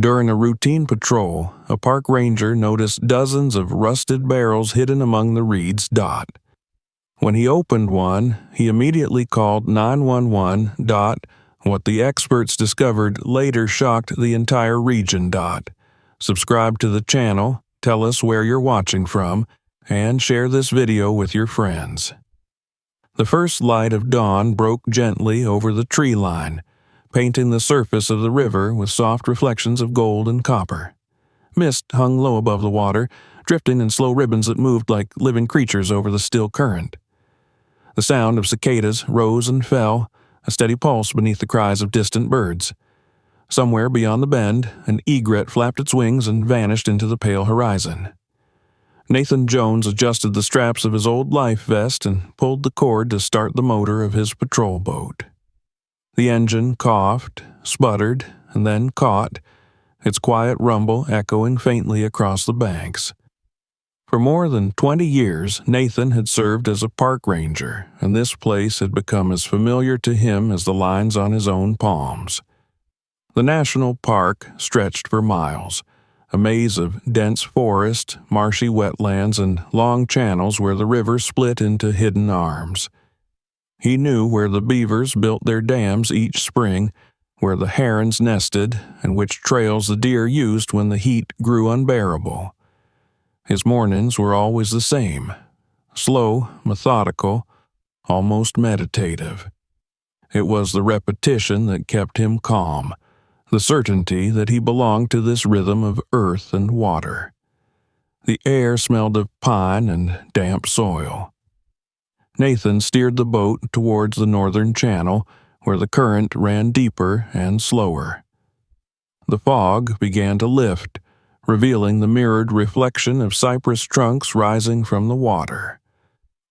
During a routine patrol, a park ranger noticed dozens of rusted barrels hidden among the reeds. When he opened one, he immediately called 911. What the experts discovered later shocked the entire region. Subscribe to the channel, tell us where you're watching from, and share this video with your friends. The first light of dawn broke gently over the tree line, painting the surface of the river with soft reflections of gold and copper. Mist hung low above the water, drifting in slow ribbons that moved like living creatures over the still current. The sound of cicadas rose and fell, a steady pulse beneath the cries of distant birds. Somewhere beyond the bend, an egret flapped its wings and vanished into the pale horizon. Nathan Jones adjusted the straps of his old life vest and pulled the cord to start the motor of his patrol boat. The engine coughed, sputtered, and then caught, its quiet rumble echoing faintly across the banks. For more than 20 years, Nathan had served as a park ranger, and this place had become as familiar to him as the lines on his own palms. The national park stretched for miles, a maze of dense forest, marshy wetlands, and long channels where the river split into hidden arms. He knew where the beavers built their dams each spring, where the herons nested, and which trails the deer used when the heat grew unbearable. His mornings were always the same, slow, methodical, almost meditative. It was the repetition that kept him calm, the certainty that he belonged to this rhythm of earth and water. The air smelled of pine and damp soil. Nathan steered the boat towards the northern channel, where the current ran deeper and slower. The fog began to lift, revealing the mirrored reflection of cypress trunks rising from the water.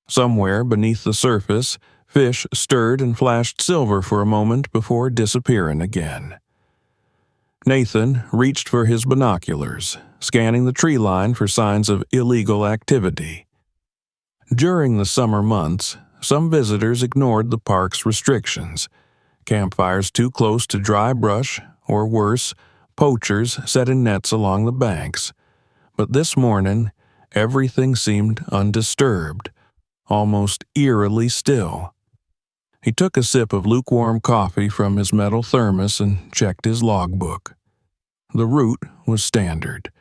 Somewhere beneath the surface, fish stirred and flashed silver for a moment before disappearing again. Nathan reached for his binoculars, scanning the tree line for signs of illegal activity. During the summer months, some visitors ignored the park's restrictions, campfires too close to dry brush, or worse, poachers setting nets along the banks. But this morning, everything seemed undisturbed, almost eerily still. He took a sip of lukewarm coffee from his metal thermos and checked his logbook. The route was standard.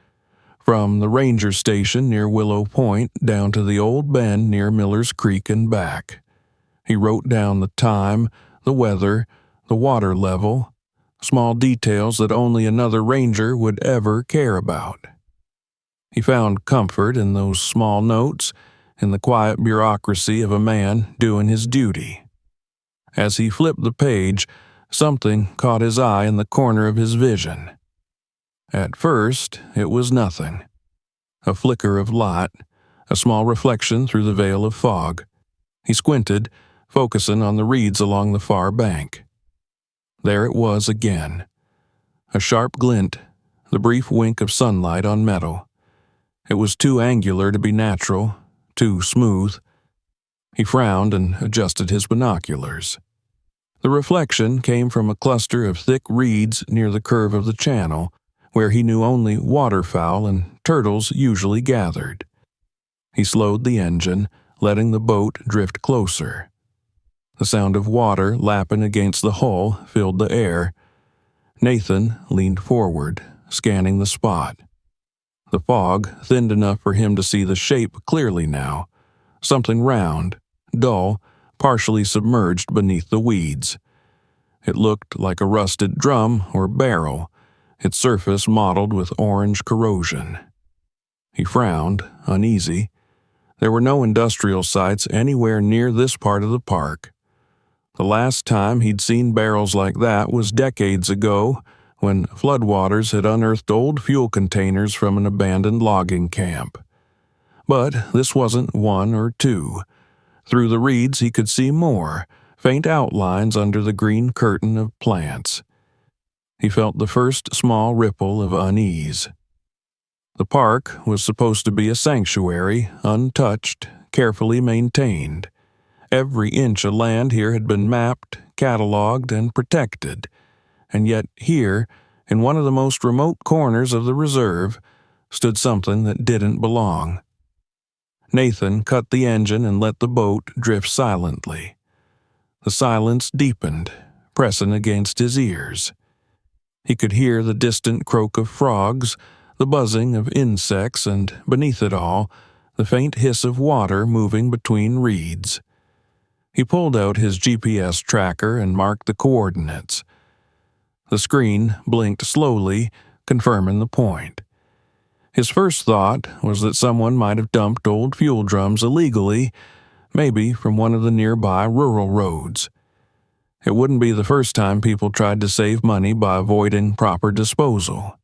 From the ranger station near Willow Point down to the old bend near Miller's Creek and back. He wrote down the time, the weather, the water level, small details that only another ranger would ever care about. He found comfort in those small notes, in the quiet bureaucracy of a man doing his duty. As he flipped the page, something caught his eye in the corner of his vision. At first, it was nothing. A flicker of light, a small reflection through the veil of fog. He squinted, focusing on the reeds along the far bank. There it was again. A sharp glint, the brief wink of sunlight on metal. It was too angular to be natural, too smooth. He frowned and adjusted his binoculars. The reflection came from a cluster of thick reeds near the curve of the channel, where he knew only waterfowl and turtles usually gathered. He slowed the engine, letting the boat drift closer. The sound of water lapping against the hull filled the air. Nathan leaned forward, scanning the spot. The fog thinned enough for him to see the shape clearly now, something round, dull, partially submerged beneath the weeds. It looked like a rusted drum or barrel, its surface mottled with orange corrosion. He frowned, uneasy. There were no industrial sites anywhere near this part of the park. The last time he'd seen barrels like that was decades ago, when floodwaters had unearthed old fuel containers from an abandoned logging camp. But this wasn't one or two. Through the reeds he could see more, faint outlines under the green curtain of plants. He felt the first small ripple of unease. The park was supposed to be a sanctuary, untouched, carefully maintained. Every inch of land here had been mapped, cataloged, and protected, and yet here In one of the most remote corners of the reserve stood something that didn't belong. Nathan cut the engine and let the boat drift silently. The silence deepened, pressing against his ears. He could hear the distant croak of frogs, the buzzing of insects, and beneath it all, the faint hiss of water moving between reeds. He pulled out his GPS tracker and marked the coordinates. The screen blinked slowly, confirming the point. His first thought was that someone might have dumped old fuel drums illegally, maybe from one of the nearby rural roads. It wouldn't be the first time people tried to save money by avoiding proper disposal.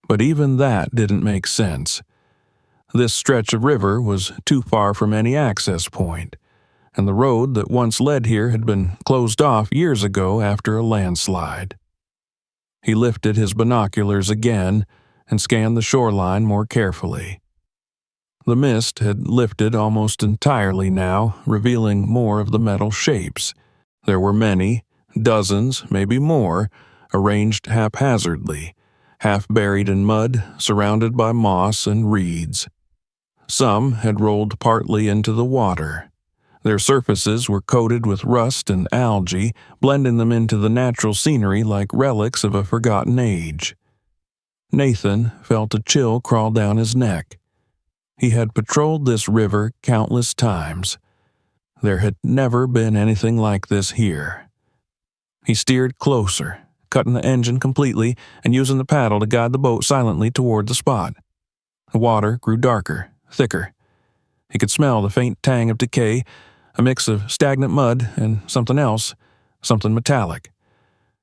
But even that didn't make sense. This stretch of river was too far from any access point, and the road that once led here had been closed off years ago after a landslide. He lifted his binoculars again and scanned the shoreline more carefully. The mist had lifted almost entirely now, revealing more of the metal shapes. There were many, dozens, maybe more, arranged haphazardly, half buried in mud, surrounded by moss and reeds. Some had rolled partly into the water. Their surfaces were coated with rust and algae, blending them into the natural scenery like relics of a forgotten age. Nathan felt a chill crawl down his neck. He had patrolled this river countless times. There had never been anything like this here. He steered closer, cutting the engine completely and using the paddle to guide the boat silently toward the spot. The water grew darker, thicker. He could smell the faint tang of decay, a mix of stagnant mud and something else, something metallic.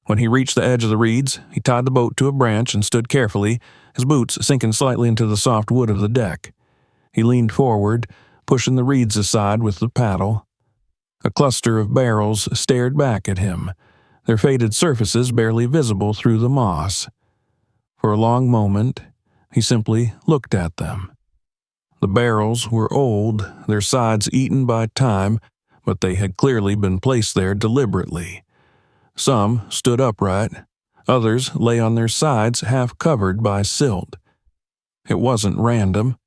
When he reached the edge of the reeds, he tied the boat to a branch and stood carefully, his boots sinking slightly into the soft wood of the deck. He leaned forward, pushing the reeds aside with the paddle. A cluster of barrels stared back at him, their faded surfaces barely visible through the moss. For a long moment, he simply looked at them. The barrels were old, their sides eaten by time, but they had clearly been placed there deliberately. Some stood upright, others lay on their sides half covered by silt. It wasn't random.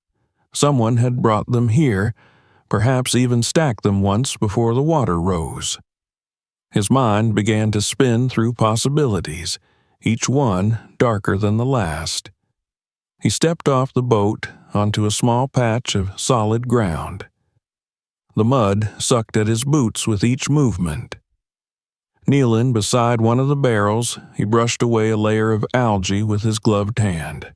Someone had brought them here, perhaps even stacked them once before the water rose. His mind began to spin through possibilities, each one darker than the last. He stepped off the boat onto a small patch of solid ground. The mud sucked at his boots with each movement. Kneeling beside one of the barrels, he brushed away a layer of algae with his gloved hand.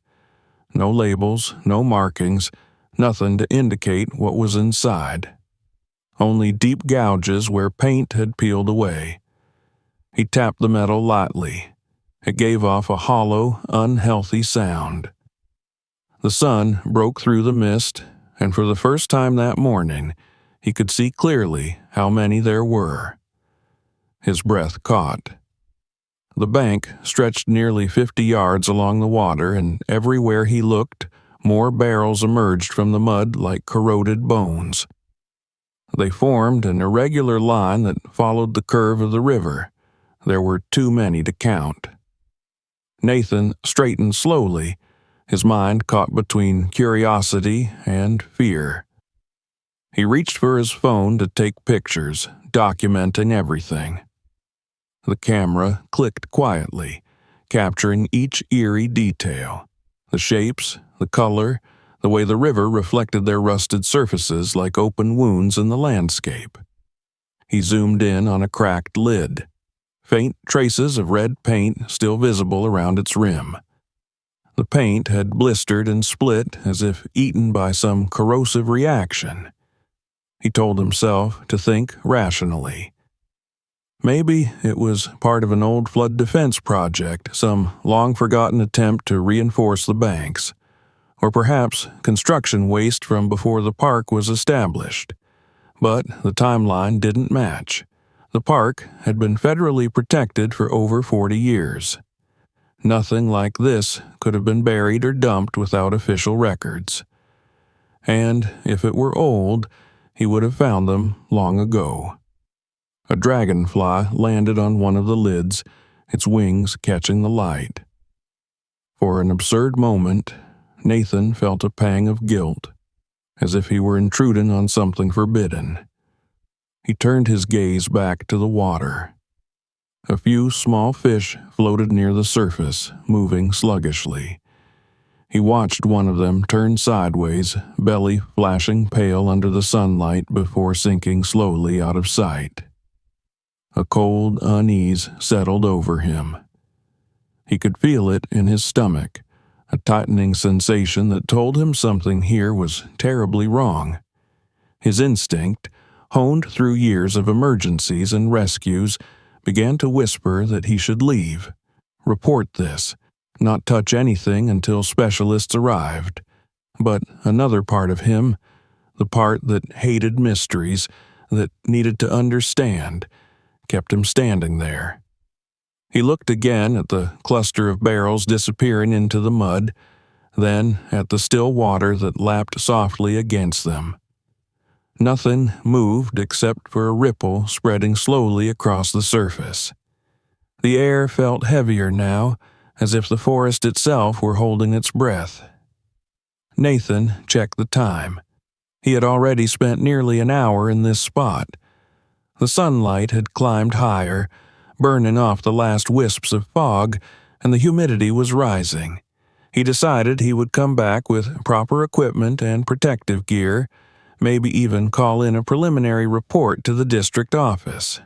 No labels, no markings, nothing to indicate what was inside. Only deep gouges where paint had peeled away. He tapped the metal lightly. It gave off a hollow, unhealthy sound. The sun broke through the mist, and for the first time that morning, he could see clearly how many there were. His breath caught. The bank stretched nearly 50 yards along the water, and everywhere he looked, more barrels emerged from the mud like corroded bones. They formed an irregular line that followed the curve of the river. There were too many to count. Nathan straightened slowly, his mind caught between curiosity and fear. He reached for his phone to take pictures, documenting everything. The camera clicked quietly, capturing each eerie detail. The shapes, the color, the way the river reflected their rusted surfaces like open wounds in the landscape. He zoomed in on a cracked lid, faint traces of red paint still visible around its rim. The paint had blistered and split as if eaten by some corrosive reaction. He told himself to think rationally. Maybe it was part of an old flood defense project, some long-forgotten attempt to reinforce the banks, or perhaps construction waste from before the park was established. But the timeline didn't match. The park had been federally protected for over 40 years. Nothing like this could have been buried or dumped without official records. And if it were old, he would have found them long ago. A dragonfly landed on one of the lids, its wings catching the light. For an absurd moment, Nathan felt a pang of guilt, as if he were intruding on something forbidden. He turned his gaze back to the water. A few small fish floated near the surface, moving sluggishly. He watched one of them turn sideways, belly flashing pale under the sunlight before sinking slowly out of sight. A cold unease settled over him. He could feel it in his stomach, a tightening sensation that told him something here was terribly wrong. His instinct, honed through years of emergencies and rescues, began to whisper that he should leave, report this, not touch anything until specialists arrived. But another part of him, the part that hated mysteries, that needed to understand, kept him standing there. He looked again at the cluster of barrels disappearing into the mud, then at the still water that lapped softly against them. Nothing moved except for a ripple spreading slowly across the surface. The air felt heavier now, as if the forest itself were holding its breath. Nathan checked the time. He had already spent nearly an hour in this spot. The sunlight had climbed higher, burning off the last wisps of fog, and the humidity was rising. He decided he would come back with proper equipment and protective gear, maybe even call in a preliminary report to the district office.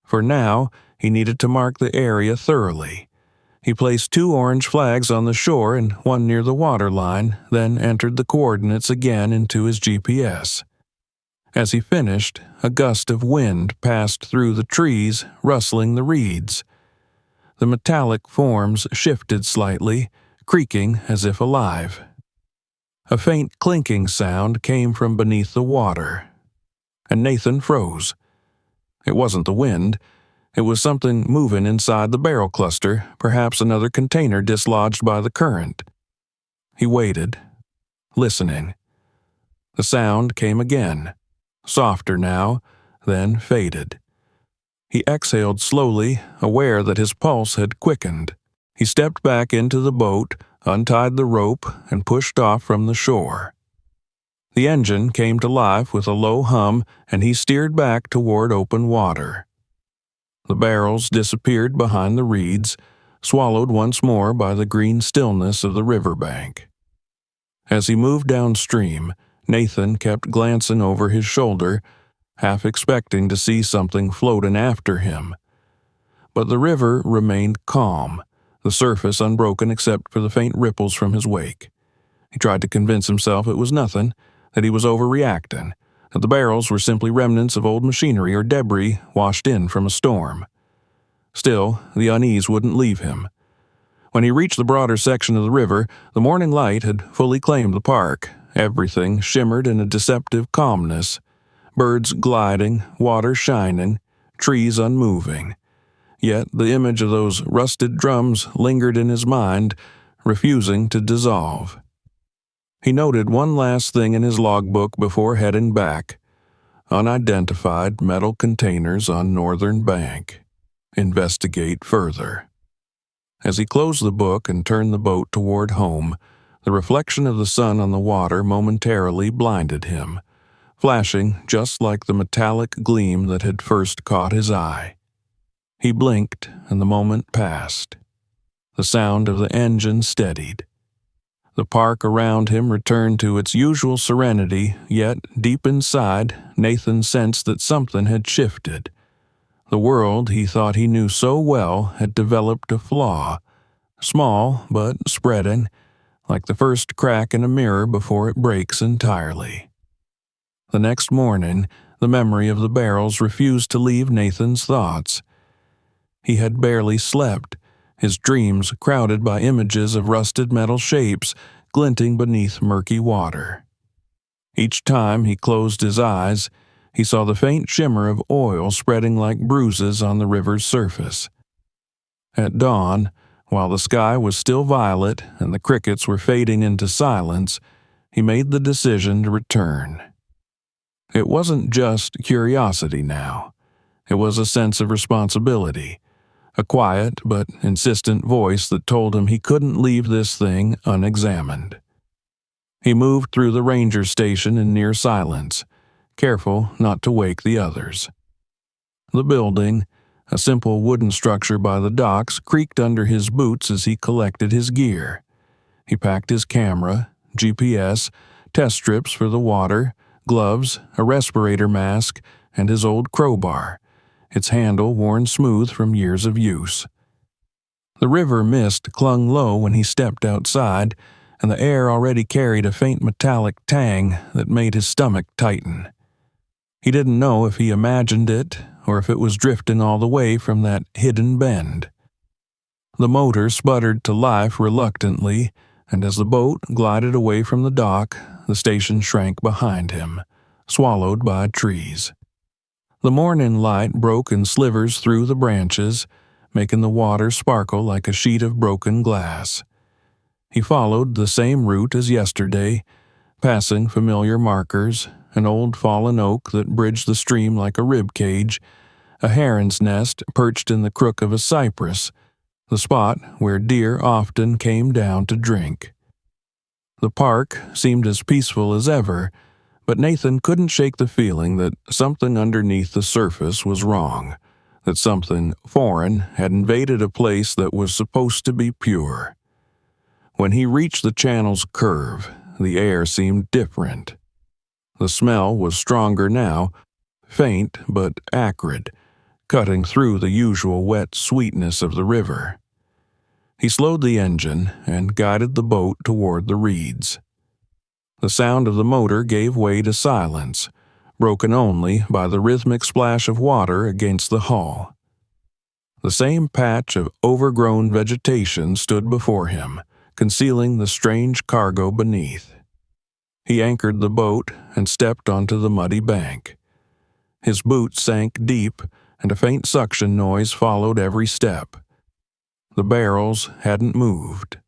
For now, he needed to mark the area thoroughly. He placed 2 orange flags on the shore and one near the water line, then entered the coordinates again into his GPS. As he finished, a gust of wind passed through the trees, rustling the reeds. The metallic forms shifted slightly, creaking as if alive. A faint clinking sound came from beneath the water, and Nathan froze. It wasn't the wind. It was something moving inside the barrel cluster, perhaps another container dislodged by the current. He waited, listening. The sound came again, softer now, then faded. He exhaled slowly, aware that his pulse had quickened. He stepped back into the boat, untied the rope, and pushed off from the shore. The engine came to life with a low hum, and he steered back toward open water. The barrels disappeared behind the reeds, swallowed once more by the green stillness of the riverbank. As he moved downstream, Nathan kept glancing over his shoulder, half expecting to see something floating after him. But the river remained calm, the surface unbroken except for the faint ripples from his wake. He tried to convince himself it was nothing, that he was overreacting, that the barrels were simply remnants of old machinery or debris washed in from a storm. Still, the unease wouldn't leave him. When he reached the broader section of the river, the morning light had fully claimed the park. Everything shimmered in a deceptive calmness. Birds gliding, water shining, trees unmoving. Yet the image of those rusted drums lingered in his mind, refusing to dissolve. He noted one last thing in his logbook before heading back. Unidentified metal containers on northern bank. Investigate further. As he closed the book and turned the boat toward home, the reflection of the sun on the water momentarily blinded him, flashing just like the metallic gleam that had first caught his eye. He blinked, and the moment passed. The sound of the engine steadied. The park around him returned to its usual serenity, yet deep inside, Nathan sensed that something had shifted. The world he thought he knew so well had developed a flaw, small but spreading, like the first crack in a mirror before it breaks entirely. The next morning, the memory of the barrels refused to leave Nathan's thoughts. He had barely slept, his dreams crowded by images of rusted metal shapes glinting beneath murky water. Each time he closed his eyes, he saw the faint shimmer of oil spreading like bruises on the river's surface. At dawn, while the sky was still violet and the crickets were fading into silence, he made the decision to return. It wasn't just curiosity now. It was a sense of responsibility, a quiet but insistent voice that told him he couldn't leave this thing unexamined. He moved through the ranger station in near silence, careful not to wake the others. The building, a simple wooden structure by the docks, creaked under his boots as he collected his gear. He packed his camera, GPS, test strips for the water, gloves, a respirator mask, and his old crowbar, its handle worn smooth from years of use. The river mist clung low when he stepped outside, and the air already carried a faint metallic tang that made his stomach tighten. He didn't know if he imagined it or if it was drifting all the way from that hidden bend. The motor sputtered to life reluctantly, and as the boat glided away from the dock, the station shrank behind him, swallowed by trees. The morning light broke in slivers through the branches, making the water sparkle like a sheet of broken glass. He followed the same route as yesterday, passing familiar markers, an old fallen oak that bridged the stream like a rib cage, a heron's nest perched in the crook of a cypress, the spot where deer often came down to drink. The park seemed as peaceful as ever, but Nathan couldn't shake the feeling that something underneath the surface was wrong, that something foreign had invaded a place that was supposed to be pure. When he reached the channel's curve, the air seemed different. The smell was stronger now, faint but acrid, cutting through the usual wet sweetness of the river. He slowed the engine and guided the boat toward the reeds. The sound of the motor gave way to silence, broken only by the rhythmic splash of water against the hull. The same patch of overgrown vegetation stood before him, concealing the strange cargo beneath. He anchored the boat and stepped onto the muddy bank. His boots sank deep, and a faint suction noise followed every step. The barrels hadn't moved.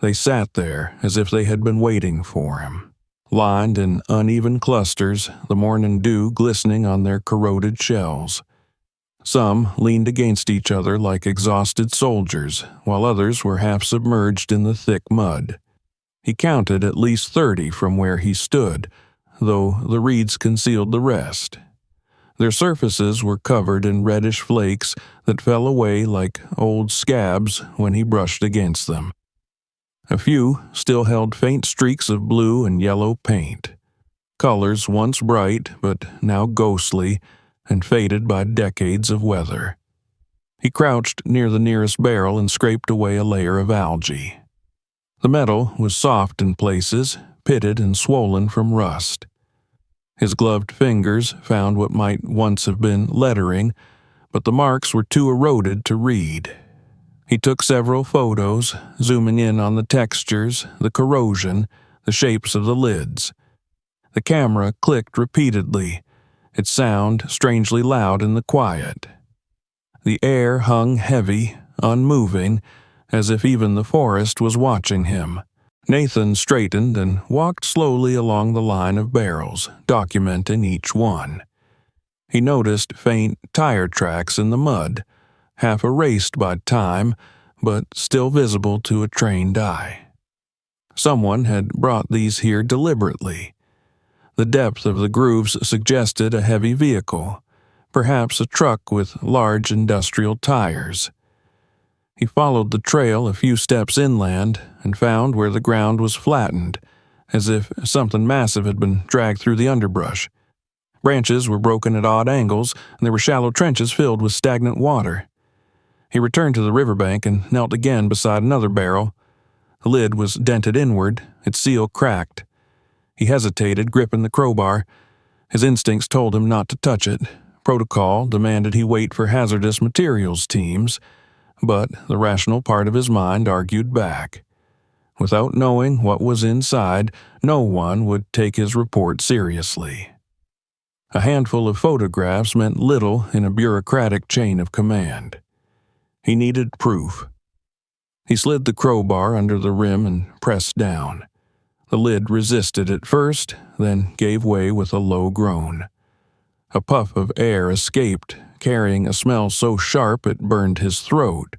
They sat there as if they had been waiting for him, lined in uneven clusters, the morning dew glistening on their corroded shells. Some leaned against each other like exhausted soldiers, while others were half submerged in the thick mud. He counted at least 30 from where he stood, though the reeds concealed the rest. Their surfaces were covered in reddish flakes that fell away like old scabs when he brushed against them. A few still held faint streaks of blue and yellow paint, colors once bright but now ghostly and faded by decades of weather. He crouched near the nearest barrel and scraped away a layer of algae. The metal was soft in places, pitted and swollen from rust. His gloved fingers found what might once have been lettering, but the marks were too eroded to read. He took several photos, zooming in on the textures, the corrosion, the shapes of the lids. The camera clicked repeatedly, its sound strangely loud in the quiet. The air hung heavy, unmoving, as if even the forest was watching him. Nathan straightened and walked slowly along the line of barrels, documenting each one. He noticed faint tire tracks in the mud, half erased by time, but still visible to a trained eye. Someone had brought these here deliberately. The depth of the grooves suggested a heavy vehicle, perhaps a truck with large industrial tires. He followed the trail a few steps inland and found where the ground was flattened, as if something massive had been dragged through the underbrush. Branches were broken at odd angles, and there were shallow trenches filled with stagnant water. He returned to the riverbank and knelt again beside another barrel. The lid was dented inward, its seal cracked. He hesitated, gripping the crowbar. His instincts told him not to touch it. Protocol demanded he wait for hazardous materials teams, but the rational part of his mind argued back. Without knowing what was inside, no one would take his report seriously. A handful of photographs meant little in a bureaucratic chain of command. He needed proof. He slid the crowbar under the rim and pressed down. The lid resisted at first, then gave way with a low groan. A puff of air escaped, carrying a smell so sharp it burned his throat.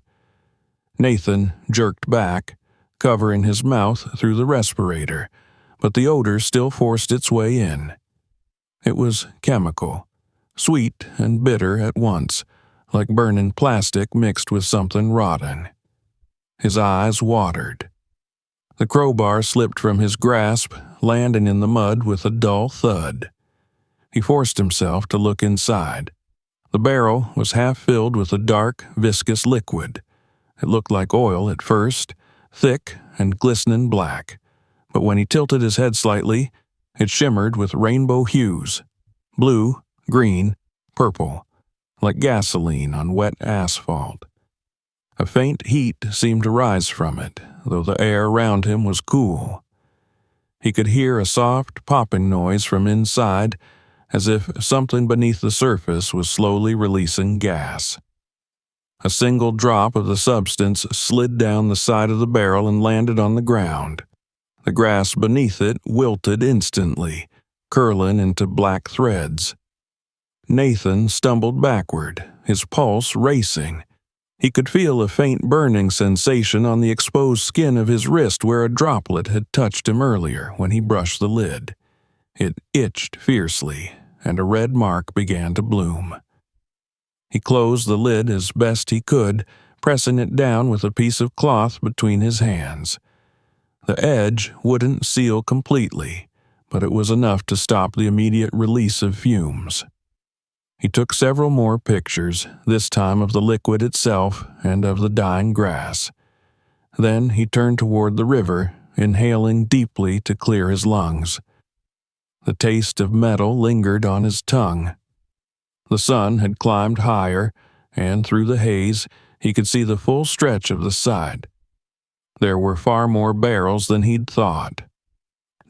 Nathan jerked back, covering his mouth through the respirator, but the odor still forced its way in. It was chemical, sweet and bitter at once, like burning plastic mixed with something rotten. His eyes watered. The crowbar slipped from his grasp, landing in the mud with a dull thud. He forced himself to look inside. The barrel was half filled with a dark, viscous liquid. It looked like oil at first, thick and glistening black, but when he tilted his head slightly, it shimmered with rainbow hues: blue, green, purple, like gasoline on wet asphalt. A faint heat seemed to rise from it, though the air around him was cool. He could hear a soft popping noise from inside, as if something beneath the surface was slowly releasing gas. A single drop of the substance slid down the side of the barrel and landed on the ground. The grass beneath it wilted instantly, curling into black threads. Nathan stumbled backward, his pulse racing. He could feel a faint burning sensation on the exposed skin of his wrist where a droplet had touched him earlier when he brushed the lid. It itched fiercely, and a red mark began to bloom. He closed the lid as best he could, pressing it down with a piece of cloth between his hands. The edge wouldn't seal completely, but it was enough to stop the immediate release of fumes. He took several more pictures, this time of the liquid itself and of the dying grass. Then he turned toward the river, inhaling deeply to clear his lungs. The taste of metal lingered on his tongue. The sun had climbed higher, and through the haze he could see the full stretch of the side. There were far more barrels than he'd thought.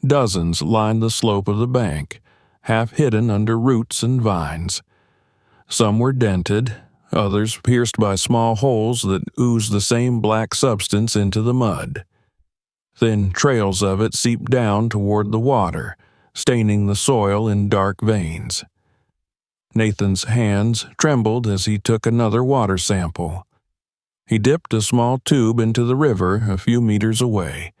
Dozens lined the slope of the bank, half hidden under roots and vines. Some were dented, others pierced by small holes that oozed the same black substance into the mud. Thin trails of it seeped down toward the water, staining the soil in dark veins. Nathan's hands trembled as he took another water sample. He dipped a small tube into the river a few meters away,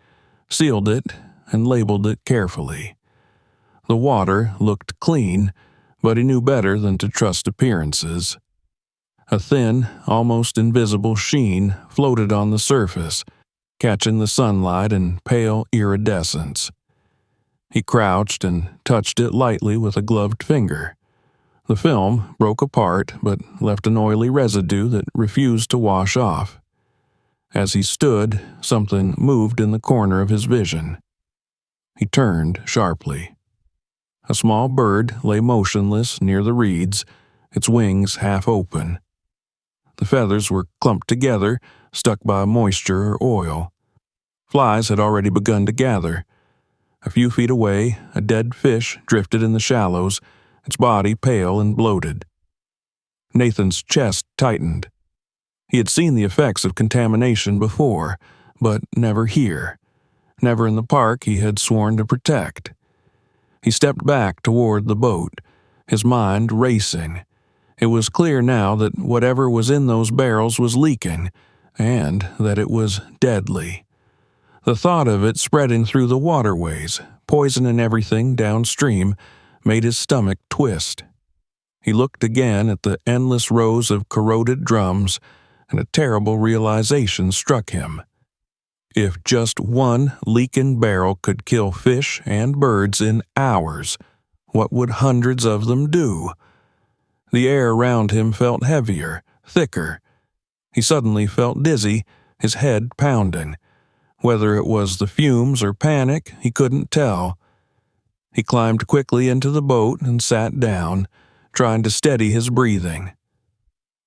sealed it, and labeled it carefully. The water looked clean, but he knew better than to trust appearances. A thin, almost invisible sheen floated on the surface, catching the sunlight in pale iridescence. He crouched and touched it lightly with a gloved finger. The film broke apart, but left an oily residue that refused to wash off. As he stood, something moved in the corner of his vision. He turned sharply. A small bird lay motionless near the reeds, its wings half open. The feathers were clumped together, stuck by moisture or oil. Flies had already begun to gather. A few feet away, a dead fish drifted in the shallows, its body pale and bloated. Nathan's chest tightened. He had seen the effects of contamination before, but never here. Never in the park he had sworn to protect. He stepped back toward the boat, his mind racing. It was clear now that whatever was in those barrels was leaking, and that it was deadly. The thought of it spreading through the waterways, poisoning everything downstream, made his stomach twist. He looked again at the endless rows of corroded drums, and a terrible realization struck him. If just one leaking barrel could kill fish and birds in hours, what would hundreds of them do? The air around him felt heavier, thicker. He suddenly felt dizzy, his head pounding. Whether it was the fumes or panic, he couldn't tell. He climbed quickly into the boat and sat down, trying to steady his breathing.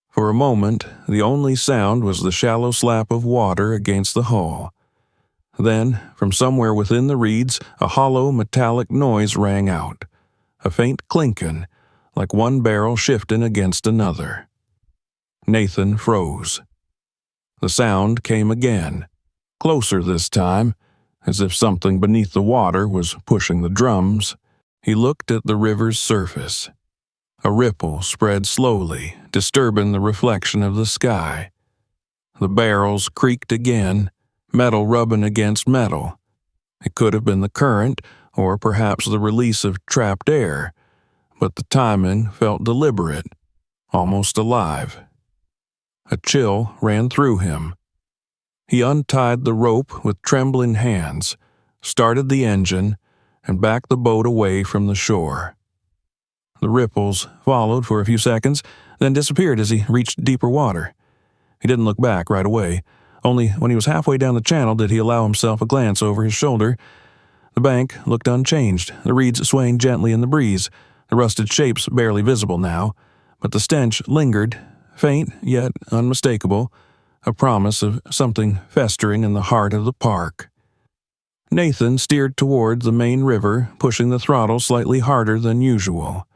For a moment, the only sound was the shallow slap of water against the hull. Then, from somewhere within the reeds, a hollow metallic noise rang out, a faint clinking, like one barrel shifting against another. Nathan froze. The sound came again, closer this time, as if something beneath the water was pushing the drums. He looked at the river's surface. A ripple spread slowly, disturbing the reflection of the sky. The barrels creaked again, metal rubbing against metal. It could have been the current, or perhaps the release of trapped air, but the timing felt deliberate, almost alive. A chill ran through him. He untied the rope with trembling hands, started the engine, and backed the boat away from the shore. The ripples followed for a few seconds, then disappeared as he reached deeper water. He didn't look back right away. Only when he was halfway down the channel did he allow himself a glance over his shoulder. The bank looked unchanged, the reeds swaying gently in the breeze, the rusted shapes barely visible now, but the stench lingered, faint yet unmistakable, a promise of something festering in the heart of the park. Nathan steered toward the main river, pushing the throttle slightly harder than usual.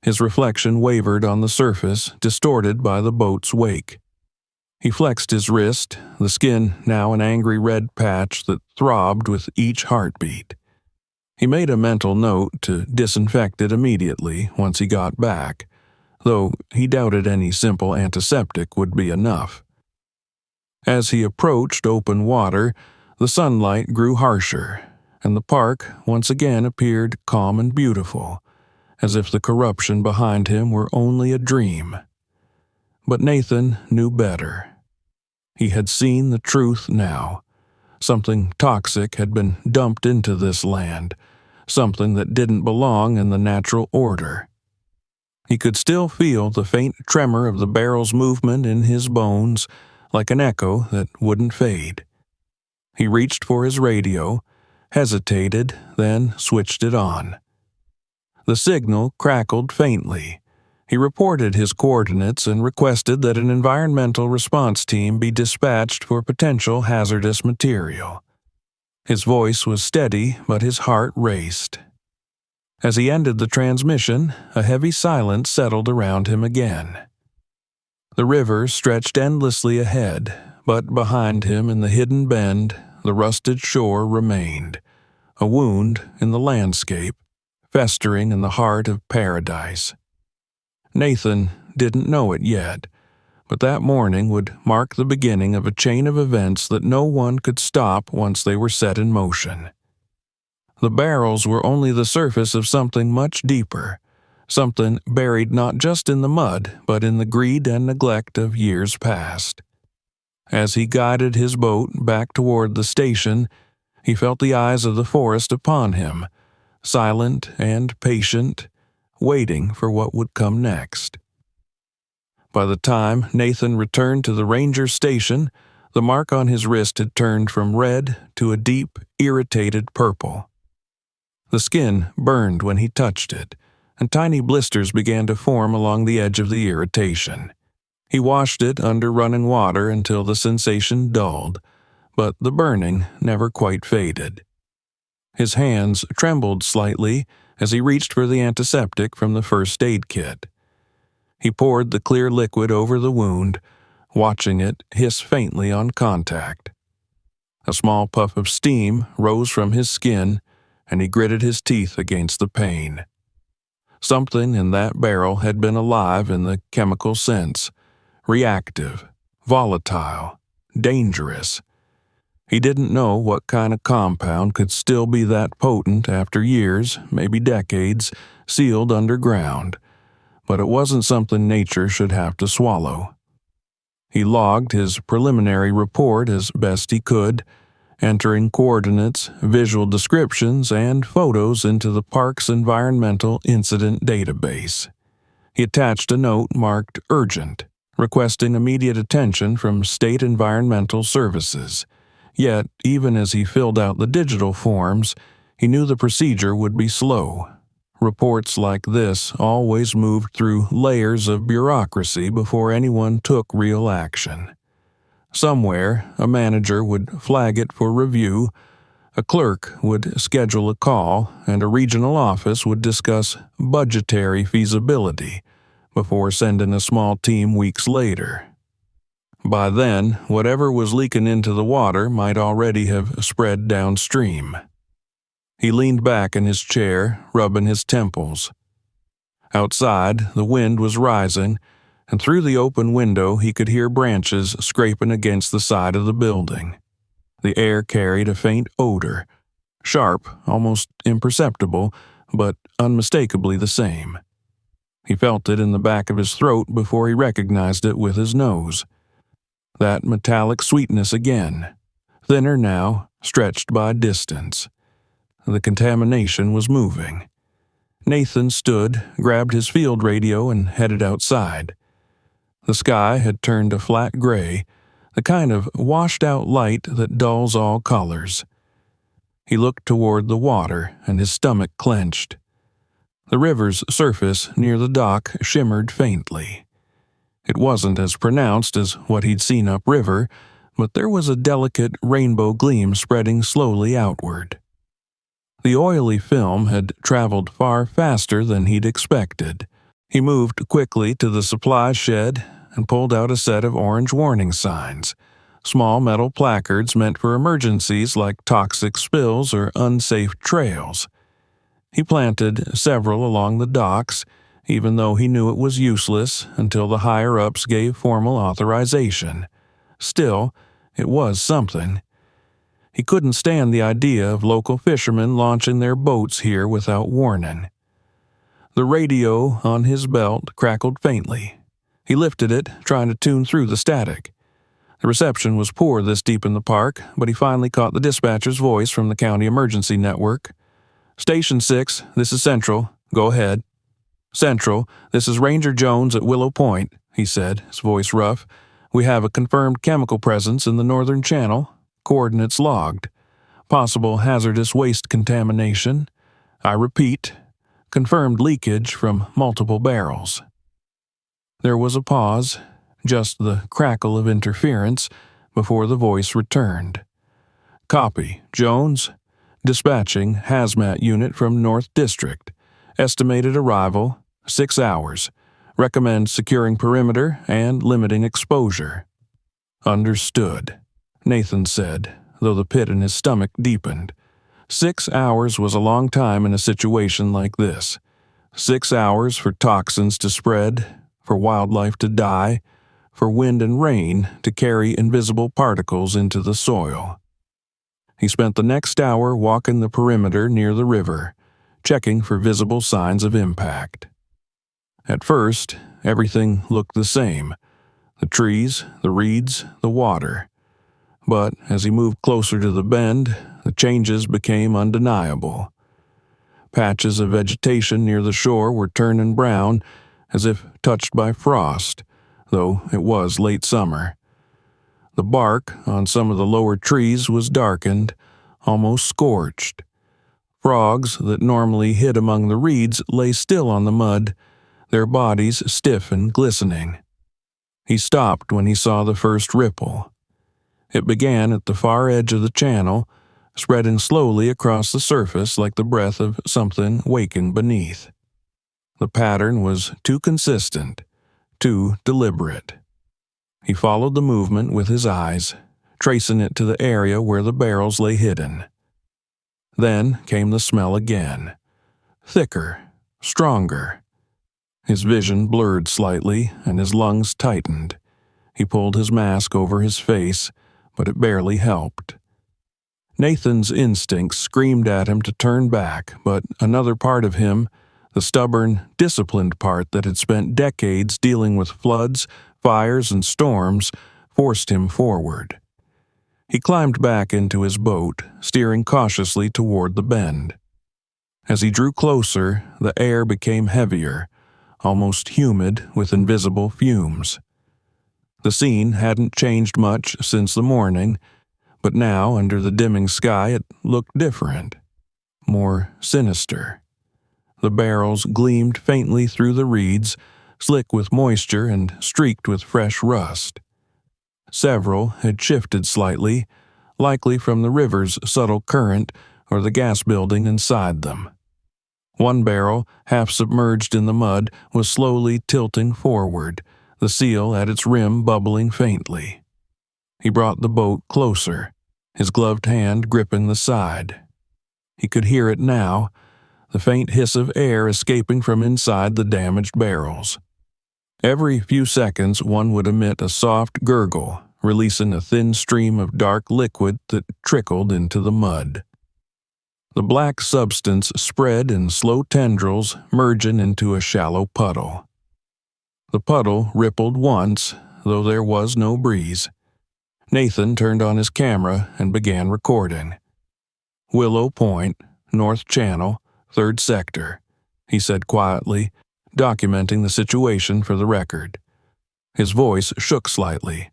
His reflection wavered on the surface, distorted by the boat's wake. He flexed his wrist, the skin now an angry red patch that throbbed with each heartbeat. He made a mental note to disinfect it immediately once he got back, though he doubted any simple antiseptic would be enough. As he approached open water, the sunlight grew harsher, and the park once again appeared calm and beautiful, as if the corruption behind him were only a dream. But Nathan knew better. He had seen the truth now. Something toxic had been dumped into this land, something that didn't belong in the natural order. He could still feel the faint tremor of the barrel's movement in his bones, like an echo that wouldn't fade. He reached for his radio, hesitated, then switched it on. The signal crackled faintly. He reported his coordinates and requested that an environmental response team be dispatched for potential hazardous material. His voice was steady, but his heart raced. As he ended the transmission, a heavy silence settled around him again. The river stretched endlessly ahead, but behind him in the hidden bend, the rusted shore remained, a wound in the landscape, festering in the heart of paradise. Nathan didn't know it yet, but that morning would mark the beginning of a chain of events that no one could stop once they were set in motion. The barrels were only the surface of something much deeper, something buried not just in the mud, but in the greed and neglect of years past. As he guided his boat back toward the station, he felt the eyes of the forest upon him, silent and patient, waiting for what would come next. By the time Nathan returned to the ranger station, the mark on his wrist had turned from red to a deep, irritated purple. The skin burned when he touched it, and tiny blisters began to form along the edge of the irritation. He washed it under running water until the sensation dulled, but the burning never quite faded. His hands trembled slightly as he reached for the antiseptic from the first aid kit. He poured the clear liquid over the wound, watching it hiss faintly on contact. A small puff of steam rose from his skin, and he gritted his teeth against the pain. Something in that barrel had been alive in the chemical sense, reactive, volatile, dangerous. He didn't know what kind of compound could still be that potent after years, maybe decades, sealed underground, but it wasn't something nature should have to swallow. He logged his preliminary report as best he could, entering coordinates, visual descriptions, and photos into the park's environmental incident database. He attached a note marked urgent, requesting immediate attention from State Environmental Services. Yet, even as he filled out the digital forms, he knew the procedure would be slow. Reports like this always moved through layers of bureaucracy before anyone took real action. Somewhere, a manager would flag it for review, a clerk would schedule a call, and a regional office would discuss budgetary feasibility before sending a small team weeks later. By then, whatever was leaking into the water might already have spread downstream. He leaned back in his chair, rubbing his temples. Outside, the wind was rising, and through the open window he could hear branches scraping against the side of the building. The air carried a faint odor, sharp, almost imperceptible, but unmistakably the same. He felt it in the back of his throat before he recognized it with his nose. That metallic sweetness again, thinner now, stretched by distance. The contamination was moving. Nathan stood, grabbed his field radio, and headed outside. The sky had turned a flat gray, the kind of washed-out light that dulls all colors. He looked toward the water, and his stomach clenched. The river's surface near the dock shimmered faintly. It wasn't as pronounced as what he'd seen upriver, but there was a delicate rainbow gleam spreading slowly outward. The oily film had traveled far faster than he'd expected. He moved quickly to the supply shed and pulled out a set of orange warning signs, small metal placards meant for emergencies like toxic spills or unsafe trails. He planted several along the docks, even though he knew it was useless until the higher-ups gave formal authorization. Still, it was something. He couldn't stand the idea of local fishermen launching their boats here without warning. The radio on his belt crackled faintly. He lifted it, trying to tune through the static. The reception was poor this deep in the park, but he finally caught the dispatcher's voice from the county emergency network. "Station 6, this is Central. Go ahead." "Central, this is Ranger Jones at Willow Point," he said, his voice rough. "We have a confirmed chemical presence in the northern channel. Coordinates logged. Possible hazardous waste contamination. I repeat, confirmed leakage from multiple barrels." There was a pause, just the crackle of interference, before the voice returned. "Copy, Jones. Dispatching hazmat unit from North District. Estimated arrival, 6 hours. Recommend securing perimeter and limiting exposure." "Understood," Nathan said, though the pit in his stomach deepened. 6 hours was a long time in a situation like this. 6 hours for toxins to spread, for wildlife to die, for wind and rain to carry invisible particles into the soil. He spent the next hour walking the perimeter near the river, checking for visible signs of impact. At first, everything looked the same: the trees, the reeds, the water. But as he moved closer to the bend, the changes became undeniable. Patches of vegetation near the shore were turning brown, as if touched by frost, though it was late summer. The bark on some of the lower trees was darkened, almost scorched. Frogs that normally hid among the reeds lay still on the mud, their bodies stiff and glistening. He stopped when he saw the first ripple. It began at the far edge of the channel, spreading slowly across the surface like the breath of something waking beneath. The pattern was too consistent, too deliberate. He followed the movement with his eyes, tracing it to the area where the barrels lay hidden. Then came the smell again, thicker, stronger. His vision blurred slightly, and his lungs tightened. He pulled his mask over his face, but it barely helped. Nathan's instincts screamed at him to turn back, but another part of him, the stubborn, disciplined part that had spent decades dealing with floods, fires, and storms, forced him forward. He climbed back into his boat, steering cautiously toward the bend. As he drew closer, the air became heavier, almost humid with invisible fumes. The scene hadn't changed much since the morning, but now, under the dimming sky, it looked different, more sinister. The barrels gleamed faintly through the reeds, slick with moisture and streaked with fresh rust. Several had shifted slightly, likely from the river's subtle current or the gas building inside them. One barrel, half submerged in the mud, was slowly tilting forward, the seal at its rim bubbling faintly. He brought the boat closer, his gloved hand gripping the side. He could hear it now, the faint hiss of air escaping from inside the damaged barrels. Every few seconds, one would emit a soft gurgle, releasing a thin stream of dark liquid that trickled into the mud. The black substance spread in slow tendrils, merging into a shallow puddle. The puddle rippled once, though there was no breeze. Nathan turned on his camera and began recording. "Willow Point, North Channel, 3rd Sector," he said quietly, documenting the situation for the record. His voice shook slightly.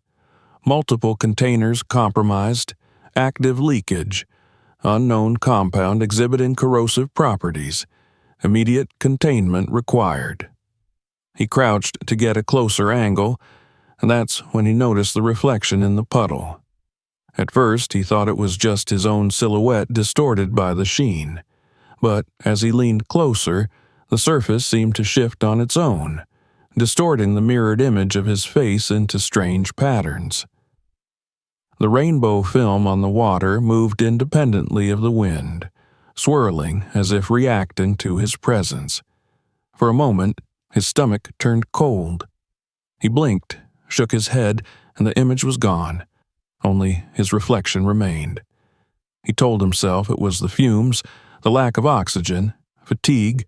"Multiple containers compromised, active leakage, unknown compound exhibiting corrosive properties, immediate containment required." He crouched to get a closer angle, and that's when he noticed the reflection in the puddle. At first, he thought it was just his own silhouette distorted by the sheen, but as he leaned closer, the surface seemed to shift on its own, distorting the mirrored image of his face into strange patterns. The rainbow film on the water moved independently of the wind, swirling as if reacting to his presence. For a moment, his stomach turned cold. He blinked, shook his head, and the image was gone. Only his reflection remained. He told himself it was the fumes, the lack of oxygen, fatigue,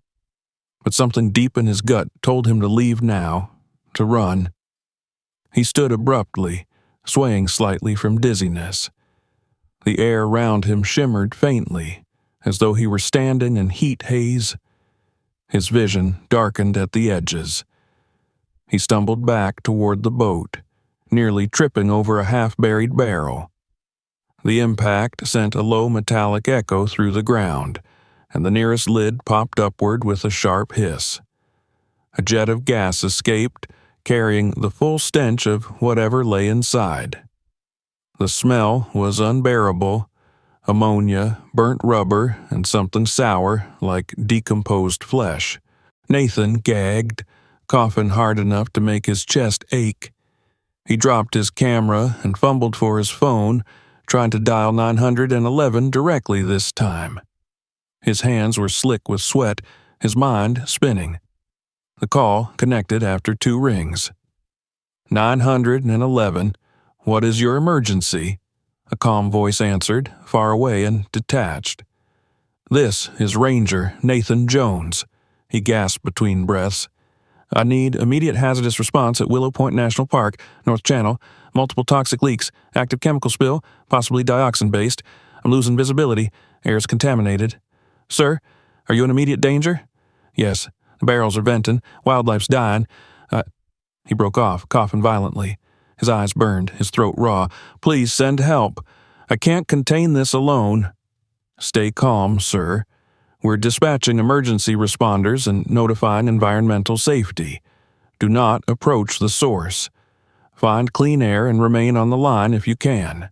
but something deep in his gut told him to leave now, to run. He stood abruptly, swaying slightly from dizziness. The air around him shimmered faintly, as though he were standing in heat haze. His vision darkened at the edges. He stumbled back toward the boat, nearly tripping over a half-buried barrel. The impact sent a low metallic echo through the ground, and the nearest lid popped upward with a sharp hiss. A jet of gas escaped, carrying the full stench of whatever lay inside. The smell was unbearable: ammonia, burnt rubber, and something sour like decomposed flesh. Nathan gagged, coughing hard enough to make his chest ache. He dropped his camera and fumbled for his phone, trying to dial 911 directly this time. His hands were slick with sweat, his mind spinning. The call connected after 2 rings. 911, what is your emergency? A calm voice answered, far away and detached. This is Ranger Nathan Jones, he gasped between breaths. I need immediate hazardous response at Willow Point National Park, North Channel. Multiple toxic leaks, active chemical spill, possibly dioxin-based. I'm losing visibility. Air is contaminated. Sir, are you in immediate danger? Yes, the barrels are venting. Wildlife's dying. He broke off, coughing violently. His eyes burned, his throat raw. Please send help. I can't contain this alone. Stay calm, sir. We're dispatching emergency responders and notifying environmental safety. Do not approach the source. Find clean air and remain on the line if you can.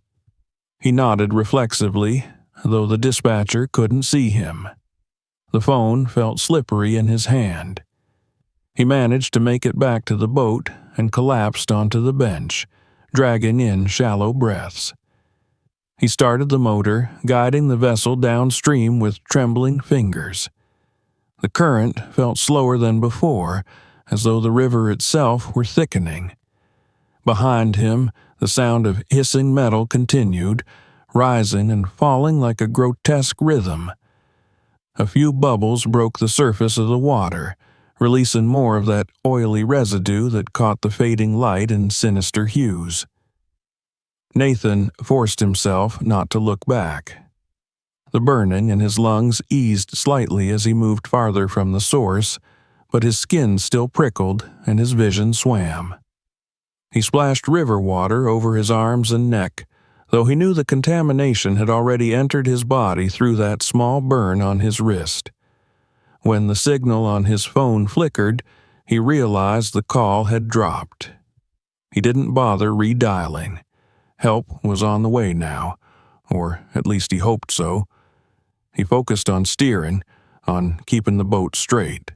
He nodded reflexively, though the dispatcher couldn't see him. The phone felt slippery in his hand. He managed to make it back to the boat and collapsed onto the bench, dragging in shallow breaths. He started the motor, guiding the vessel downstream with trembling fingers. The current felt slower than before, as though the river itself were thickening. Behind him, the sound of hissing metal continued, rising and falling like a grotesque rhythm. A few bubbles broke the surface of the water, releasing more of that oily residue that caught the fading light in sinister hues. Nathan forced himself not to look back. The burning in his lungs eased slightly as he moved farther from the source, but his skin still prickled and his vision swam. He splashed river water over his arms and neck, though he knew the contamination had already entered his body through that small burn on his wrist. When the signal on his phone flickered, he realized the call had dropped. He didn't bother redialing. Help was on the way now, or at least he hoped so. He focused on steering, on keeping the boat straight.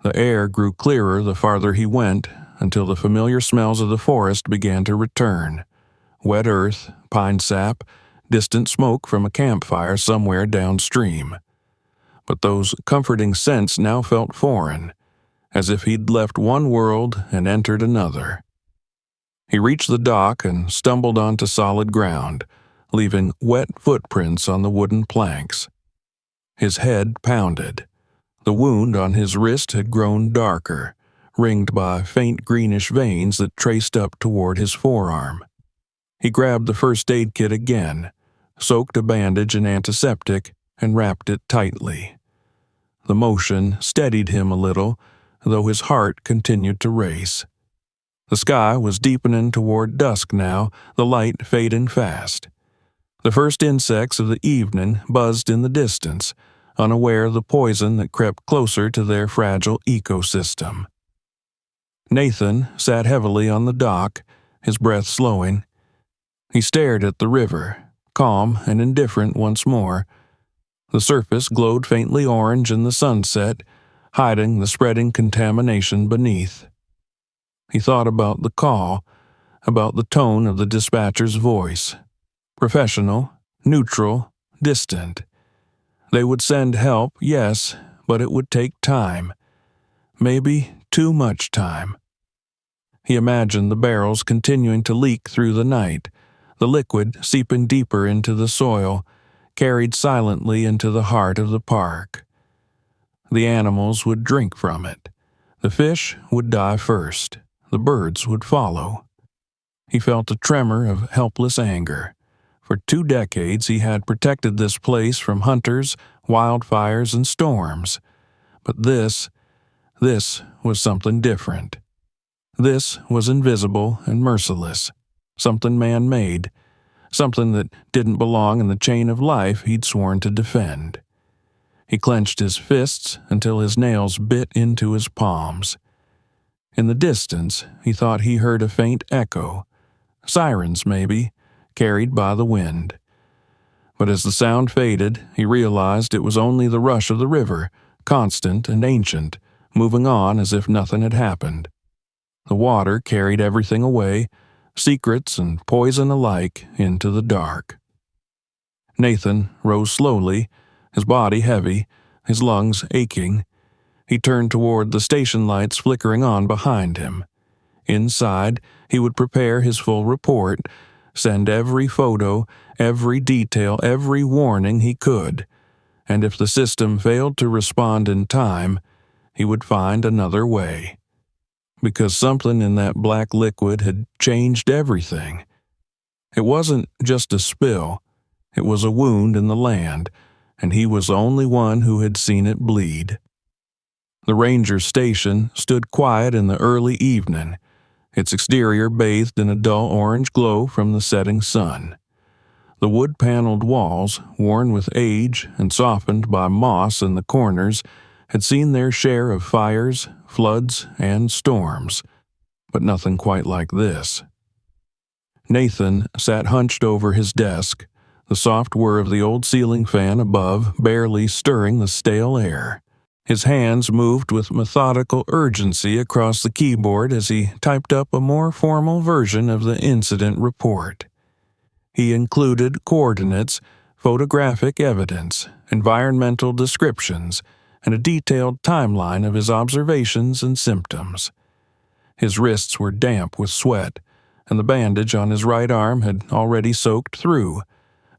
The air grew clearer the farther he went, until the familiar smells of the forest began to return. Wet earth, pine sap, distant smoke from a campfire somewhere downstream. but those comforting scents now felt foreign, as if he'd left one world and entered another. He reached the dock and stumbled onto solid ground, leaving wet footprints on the wooden planks. His head pounded. The wound on his wrist had grown darker, ringed by faint greenish veins that traced up toward his forearm. He grabbed the first aid kit again, soaked a bandage in antiseptic, and wrapped it tightly. The motion steadied him a little, though his heart continued to race. The sky was deepening toward dusk now, the light fading fast. The first insects of the evening buzzed in the distance, unaware of the poison that crept closer to their fragile ecosystem. Nathan sat heavily on the dock, his breath slowing. He stared at the river, calm and indifferent once more. The surface glowed faintly orange in the sunset, hiding the spreading contamination beneath. He thought about the call, about the tone of the dispatcher's voice. Professional, neutral, distant. They would send help, yes, but it would take time. Maybe too much time. He imagined the barrels continuing to leak through the night, the liquid seeping deeper into the soil, carried silently into the heart of the park. The animals would drink from it. The fish would die first. The birds would follow. He felt a tremor of helpless anger. For 2 decades he had protected this place from hunters, wildfires, and storms. But this was something different. This was invisible and merciless, something man-made, something that didn't belong in the chain of life he'd sworn to defend. He clenched his fists until his nails bit into his palms. In the distance, he thought he heard a faint echo. Sirens, maybe, carried by the wind. But as the sound faded, he realized it was only the rush of the river, constant and ancient, moving on as if nothing had happened. The water carried everything away, secrets and poison alike, into the dark. Nathan rose slowly, his body heavy, his lungs aching. He turned toward the station lights flickering on behind him. Inside, he would prepare his full report, send every photo, every detail, every warning he could, and if the system failed to respond in time, he would find another way. Because something in that black liquid had changed everything. It wasn't just a spill, it was a wound in the land, and he was the only one who had seen it bleed. The ranger station stood quiet in the early evening, its exterior bathed in a dull orange glow from the setting sun. The wood-paneled walls, worn with age and softened by moss in the corners, had seen their share of fires, floods, and storms, but nothing quite like this. Nathan sat hunched over his desk, the soft whir of the old ceiling fan above barely stirring the stale air. His hands moved with methodical urgency across the keyboard as he typed up a more formal version of the incident report. He included coordinates, photographic evidence, environmental descriptions, and a detailed timeline of his observations and symptoms. His wrists were damp with sweat, and the bandage on his right arm had already soaked through,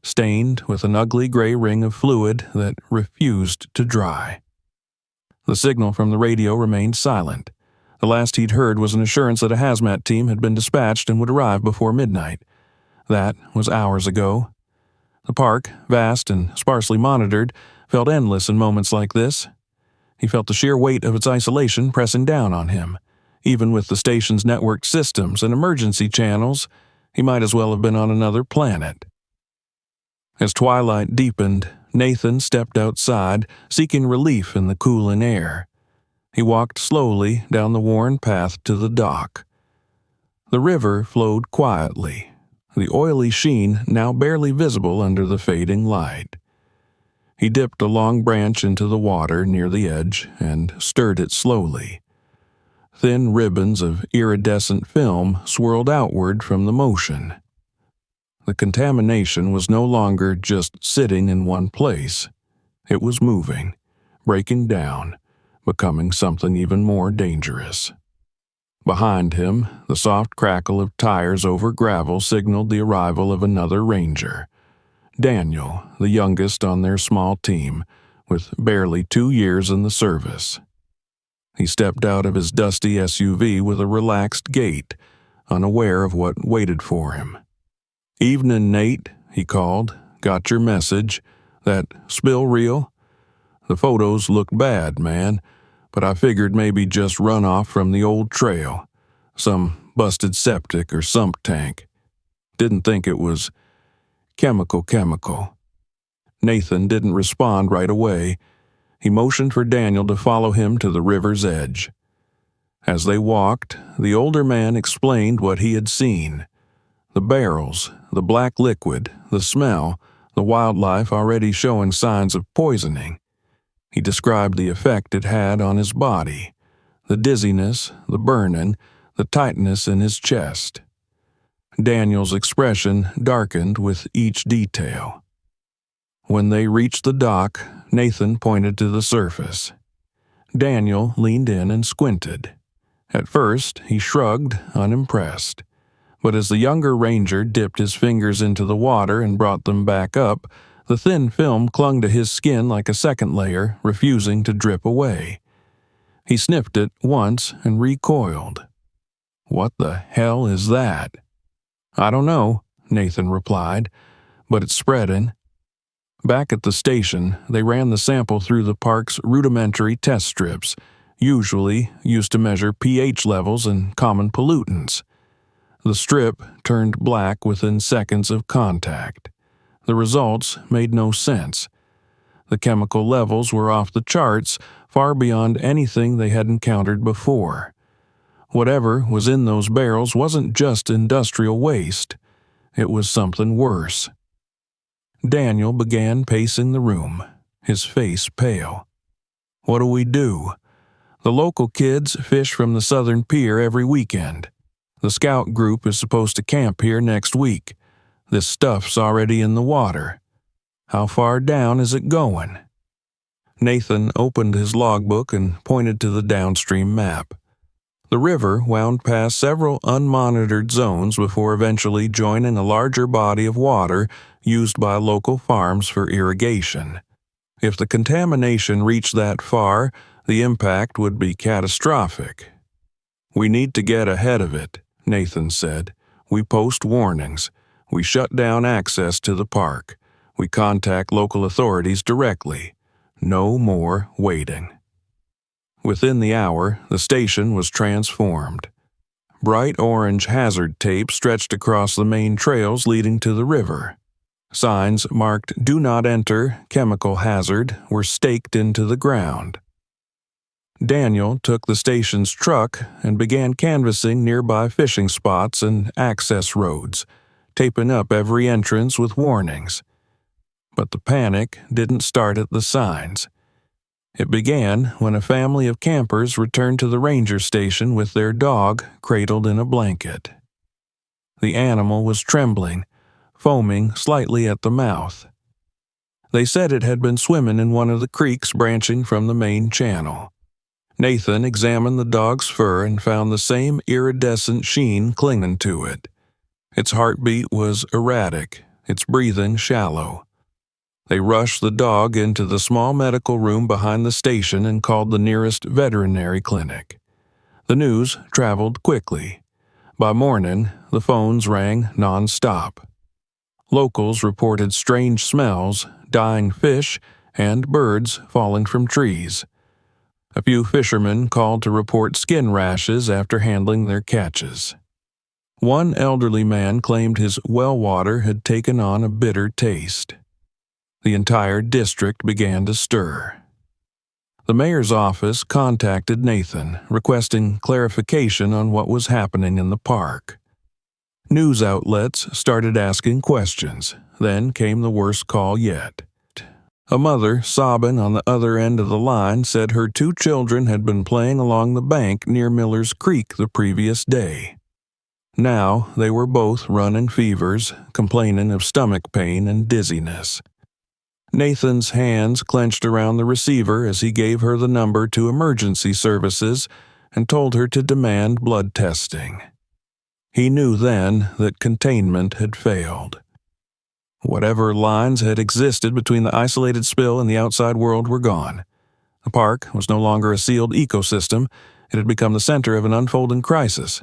stained with an ugly gray ring of fluid that refused to dry. The signal from the radio remained silent. The last he'd heard was an assurance that a hazmat team had been dispatched and would arrive before midnight. That was hours ago. The park, vast and sparsely monitored, felt endless in moments like this. He felt the sheer weight of its isolation pressing down on him. Even with the station's networked systems and emergency channels, he might as well have been on another planet. As twilight deepened, Nathan stepped outside, seeking relief in the cooling air. He walked slowly down the worn path to the dock. The river flowed quietly, the oily sheen now barely visible under the fading light. He dipped a long branch into the water near the edge and stirred it slowly. Thin ribbons of iridescent film swirled outward from the motion. The contamination was no longer just sitting in one place. It was moving, breaking down, becoming something even more dangerous. Behind him, the soft crackle of tires over gravel signaled the arrival of another ranger. Daniel, the youngest on their small team, with barely 2 years in the service. He stepped out of his dusty SUV with a relaxed gait, unaware of what waited for him. "Evening, Nate," he called. "Got your message. That spill real? The photos look bad, man, but I figured maybe just runoff from the old trail. Some busted septic or sump tank. Didn't think it was chemical. Nathan didn't respond right away. He motioned for Daniel to follow him to the river's edge. As they walked, the older man explained what he had seen. The barrels, the black liquid, the smell, the wildlife already showing signs of poisoning. He described the effect it had on his body, the dizziness, the burning, the tightness in his chest. Daniel's expression darkened with each detail. When they reached the dock, Nathan pointed to the surface. Daniel leaned in and squinted. At first, he shrugged, unimpressed. But as the younger ranger dipped his fingers into the water and brought them back up, the thin film clung to his skin like a second layer, refusing to drip away. He sniffed it once and recoiled. "What the hell is that?" "I don't know," Nathan replied, "but it's spreading." Back at the station, they ran the sample through the park's rudimentary test strips, usually used to measure pH levels and common pollutants. The strip turned black within seconds of contact. The results made no sense. The chemical levels were off the charts, far beyond anything they had encountered before. Whatever was in those barrels wasn't just industrial waste. It was something worse. Daniel began pacing the room, his face pale. "What do we do? The local kids fish from the southern pier every weekend. The scout group is supposed to camp here next week. This stuff's already in the water. How far down is it going?" Nathan opened his logbook and pointed to the downstream map. The river wound past several unmonitored zones before eventually joining a larger body of water used by local farms for irrigation. If the contamination reached that far, the impact would be catastrophic. "We need to get ahead of it," Nathan said. "We post warnings. We shut down access to the park. We contact local authorities directly. No more waiting." Within the hour, the station was transformed. Bright orange hazard tape stretched across the main trails leading to the river. Signs marked "Do Not Enter, Chemical Hazard" were staked into the ground. Daniel took the station's truck and began canvassing nearby fishing spots and access roads, taping up every entrance with warnings. But the panic didn't start at the signs. It began when a family of campers returned to the ranger station with their dog cradled in a blanket. The animal was trembling, foaming slightly at the mouth. They said it had been swimming in one of the creeks branching from the main channel. Nathan examined the dog's fur and found the same iridescent sheen clinging to it. Its heartbeat was erratic, its breathing shallow. They rushed the dog into the small medical room behind the station and called the nearest veterinary clinic. The news traveled quickly. By morning, the phones rang non-stop. Locals reported strange smells, dying fish, and birds falling from trees. A few fishermen called to report skin rashes after handling their catches. One elderly man claimed his well water had taken on a bitter taste. The entire district began to stir. The mayor's office contacted Nathan, requesting clarification on what was happening in the park. News outlets started asking questions. Then came the worst call yet. A mother, sobbing on the other end of the line, said her 2 children had been playing along the bank near Miller's Creek the previous day. Now they were both running fevers, complaining of stomach pain and dizziness. Nathan's hands clenched around the receiver as he gave her the number to emergency services and told her to demand blood testing. He knew then that containment had failed. Whatever lines had existed between the isolated spill and the outside world were gone. The park was no longer a sealed ecosystem. It had become the center of an unfolding crisis.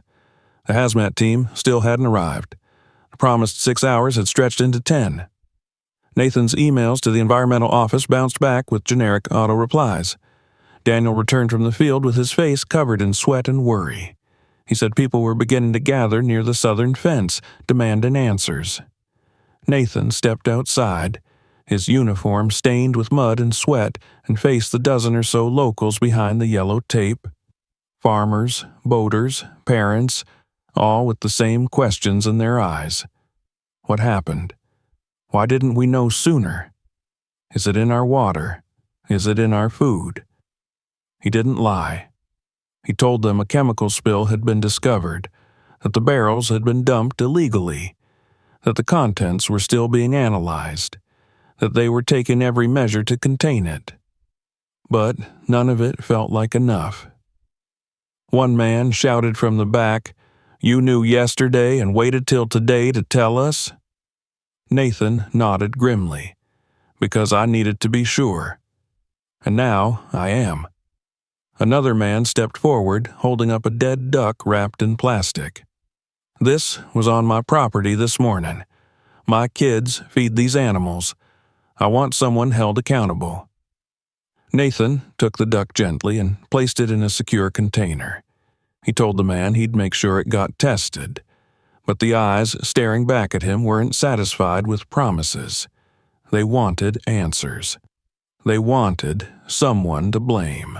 The hazmat team still hadn't arrived. The promised 6 hours had stretched into 10. Nathan's emails to the environmental office bounced back with generic auto-replies. Daniel returned from the field with his face covered in sweat and worry. He said people were beginning to gather near the southern fence, demanding answers. Nathan stepped outside, his uniform stained with mud and sweat, and faced the dozen or so locals behind the yellow tape. Farmers, boaters, parents, all with the same questions in their eyes. What happened? Why didn't we know sooner? Is it in our water? Is it in our food? He didn't lie. He told them a chemical spill had been discovered, that the barrels had been dumped illegally, that the contents were still being analyzed, that they were taking every measure to contain it. But none of it felt like enough. One man shouted from the back, "You knew yesterday and waited till today to tell us?" Nathan nodded grimly, "Because I needed to be sure. And now I am." Another man stepped forward, holding up a dead duck wrapped in plastic. "This was on my property this morning. My kids feed these animals. I want someone held accountable." Nathan took the duck gently and placed it in a secure container. He told the man he'd make sure it got tested. But the eyes staring back at him weren't satisfied with promises. They wanted answers. They wanted someone to blame.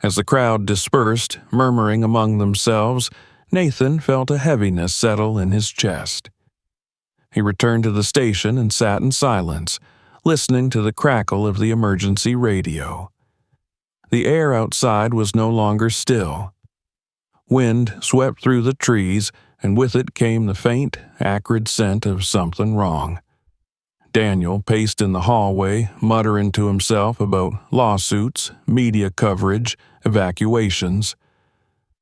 As the crowd dispersed, murmuring among themselves, Nathan felt a heaviness settle in his chest. He returned to the station and sat in silence, listening to the crackle of the emergency radio. The air outside was no longer still. Wind swept through the trees, and with it came the faint, acrid scent of something wrong. Daniel paced in the hallway, muttering to himself about lawsuits, media coverage, evacuations.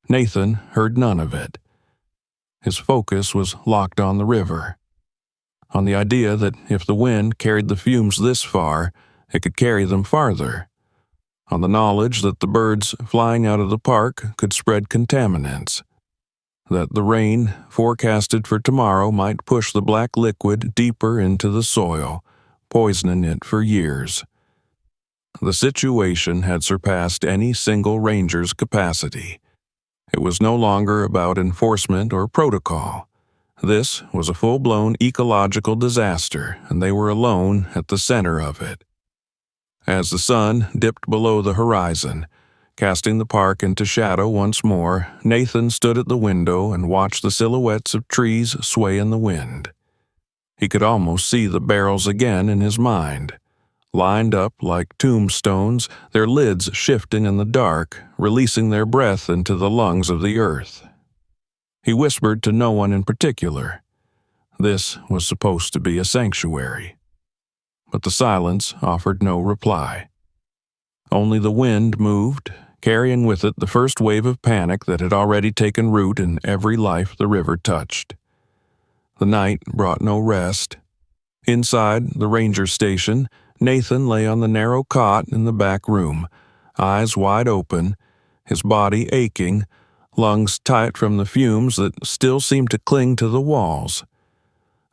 Nathan heard none of it. His focus was locked on the river, on the idea that if the wind carried the fumes this far, it could carry them farther, on the knowledge that the birds flying out of the park could spread contaminants, that the rain forecasted for tomorrow might push the black liquid deeper into the soil, poisoning it for years. The situation had surpassed any single ranger's capacity. It was no longer about enforcement or protocol. This was a full-blown ecological disaster, and they were alone at the center of it. As the sun dipped below the horizon, casting the park into shadow once more, Nathan stood at the window and watched the silhouettes of trees sway in the wind. He could almost see the barrels again in his mind, lined up like tombstones, their lids shifting in the dark, releasing their breath into the lungs of the earth. He whispered to no one in particular. This was supposed to be a sanctuary. But the silence offered no reply. Only the wind moved, carrying with it the first wave of panic that had already taken root in every life the river touched. The night brought no rest. Inside the ranger station, Nathan lay on the narrow cot in the back room, eyes wide open, his body aching, lungs tight from the fumes that still seemed to cling to the walls.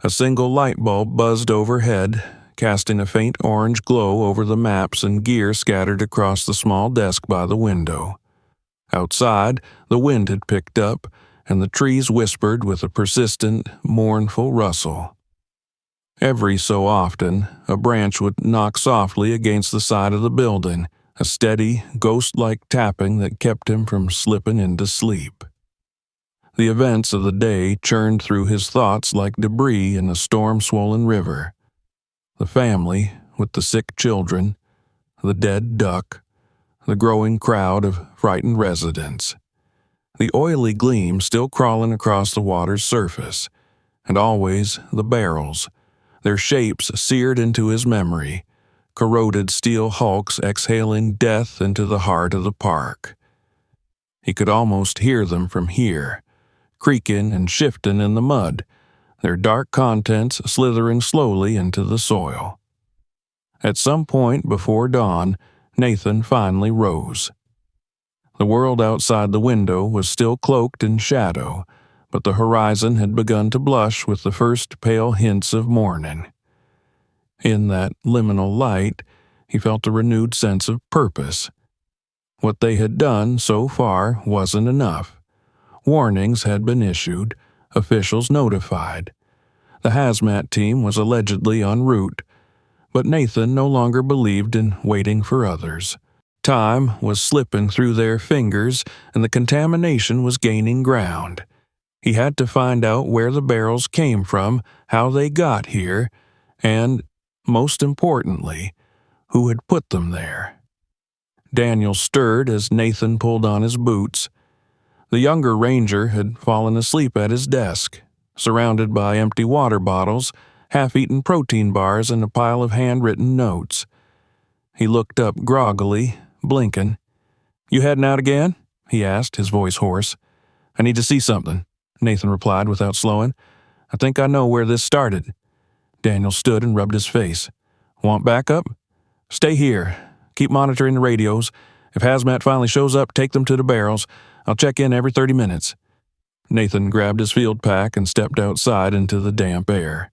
A single light bulb buzzed overhead, casting a faint orange glow over the maps and gear scattered across the small desk by the window. Outside, the wind had picked up, and the trees whispered with a persistent, mournful rustle. Every so often, a branch would knock softly against the side of the building, a steady, ghost-like tapping that kept him from slipping into sleep. The events of the day churned through his thoughts like debris in a storm-swollen river. The family, with the sick children, the dead duck, the growing crowd of frightened residents, the oily gleam still crawling across the water's surface, and always the barrels, their shapes seared into his memory, corroded steel hulks exhaling death into the heart of the park. He could almost hear them from here, creaking and shifting in the mud, their dark contents slithering slowly into the soil. At some point before dawn, Nathan finally rose. The world outside the window was still cloaked in shadow, but the horizon had begun to blush with the first pale hints of morning. In that liminal light, he felt a renewed sense of purpose. What they had done so far wasn't enough. Warnings had been issued, officials notified. The hazmat team was allegedly en route, but Nathan no longer believed in waiting for others. Time was slipping through their fingers, and the contamination was gaining ground. He had to find out where the barrels came from, how they got here, and, most importantly, who had put them there. Daniel stirred as Nathan pulled on his boots. The younger ranger had fallen asleep at his desk, surrounded by empty water bottles, half-eaten protein bars, and a pile of handwritten notes. He looked up groggily, blinking. "You heading out again?" he asked, his voice hoarse. "I need to see something," Nathan replied without slowing. "I think I know where this started." Daniel stood and rubbed his face. "Want backup?" "Stay here. Keep monitoring the radios. If hazmat finally shows up, take them to the barrels. I'll check in every 30 minutes. Nathan grabbed his field pack and stepped outside into the damp air.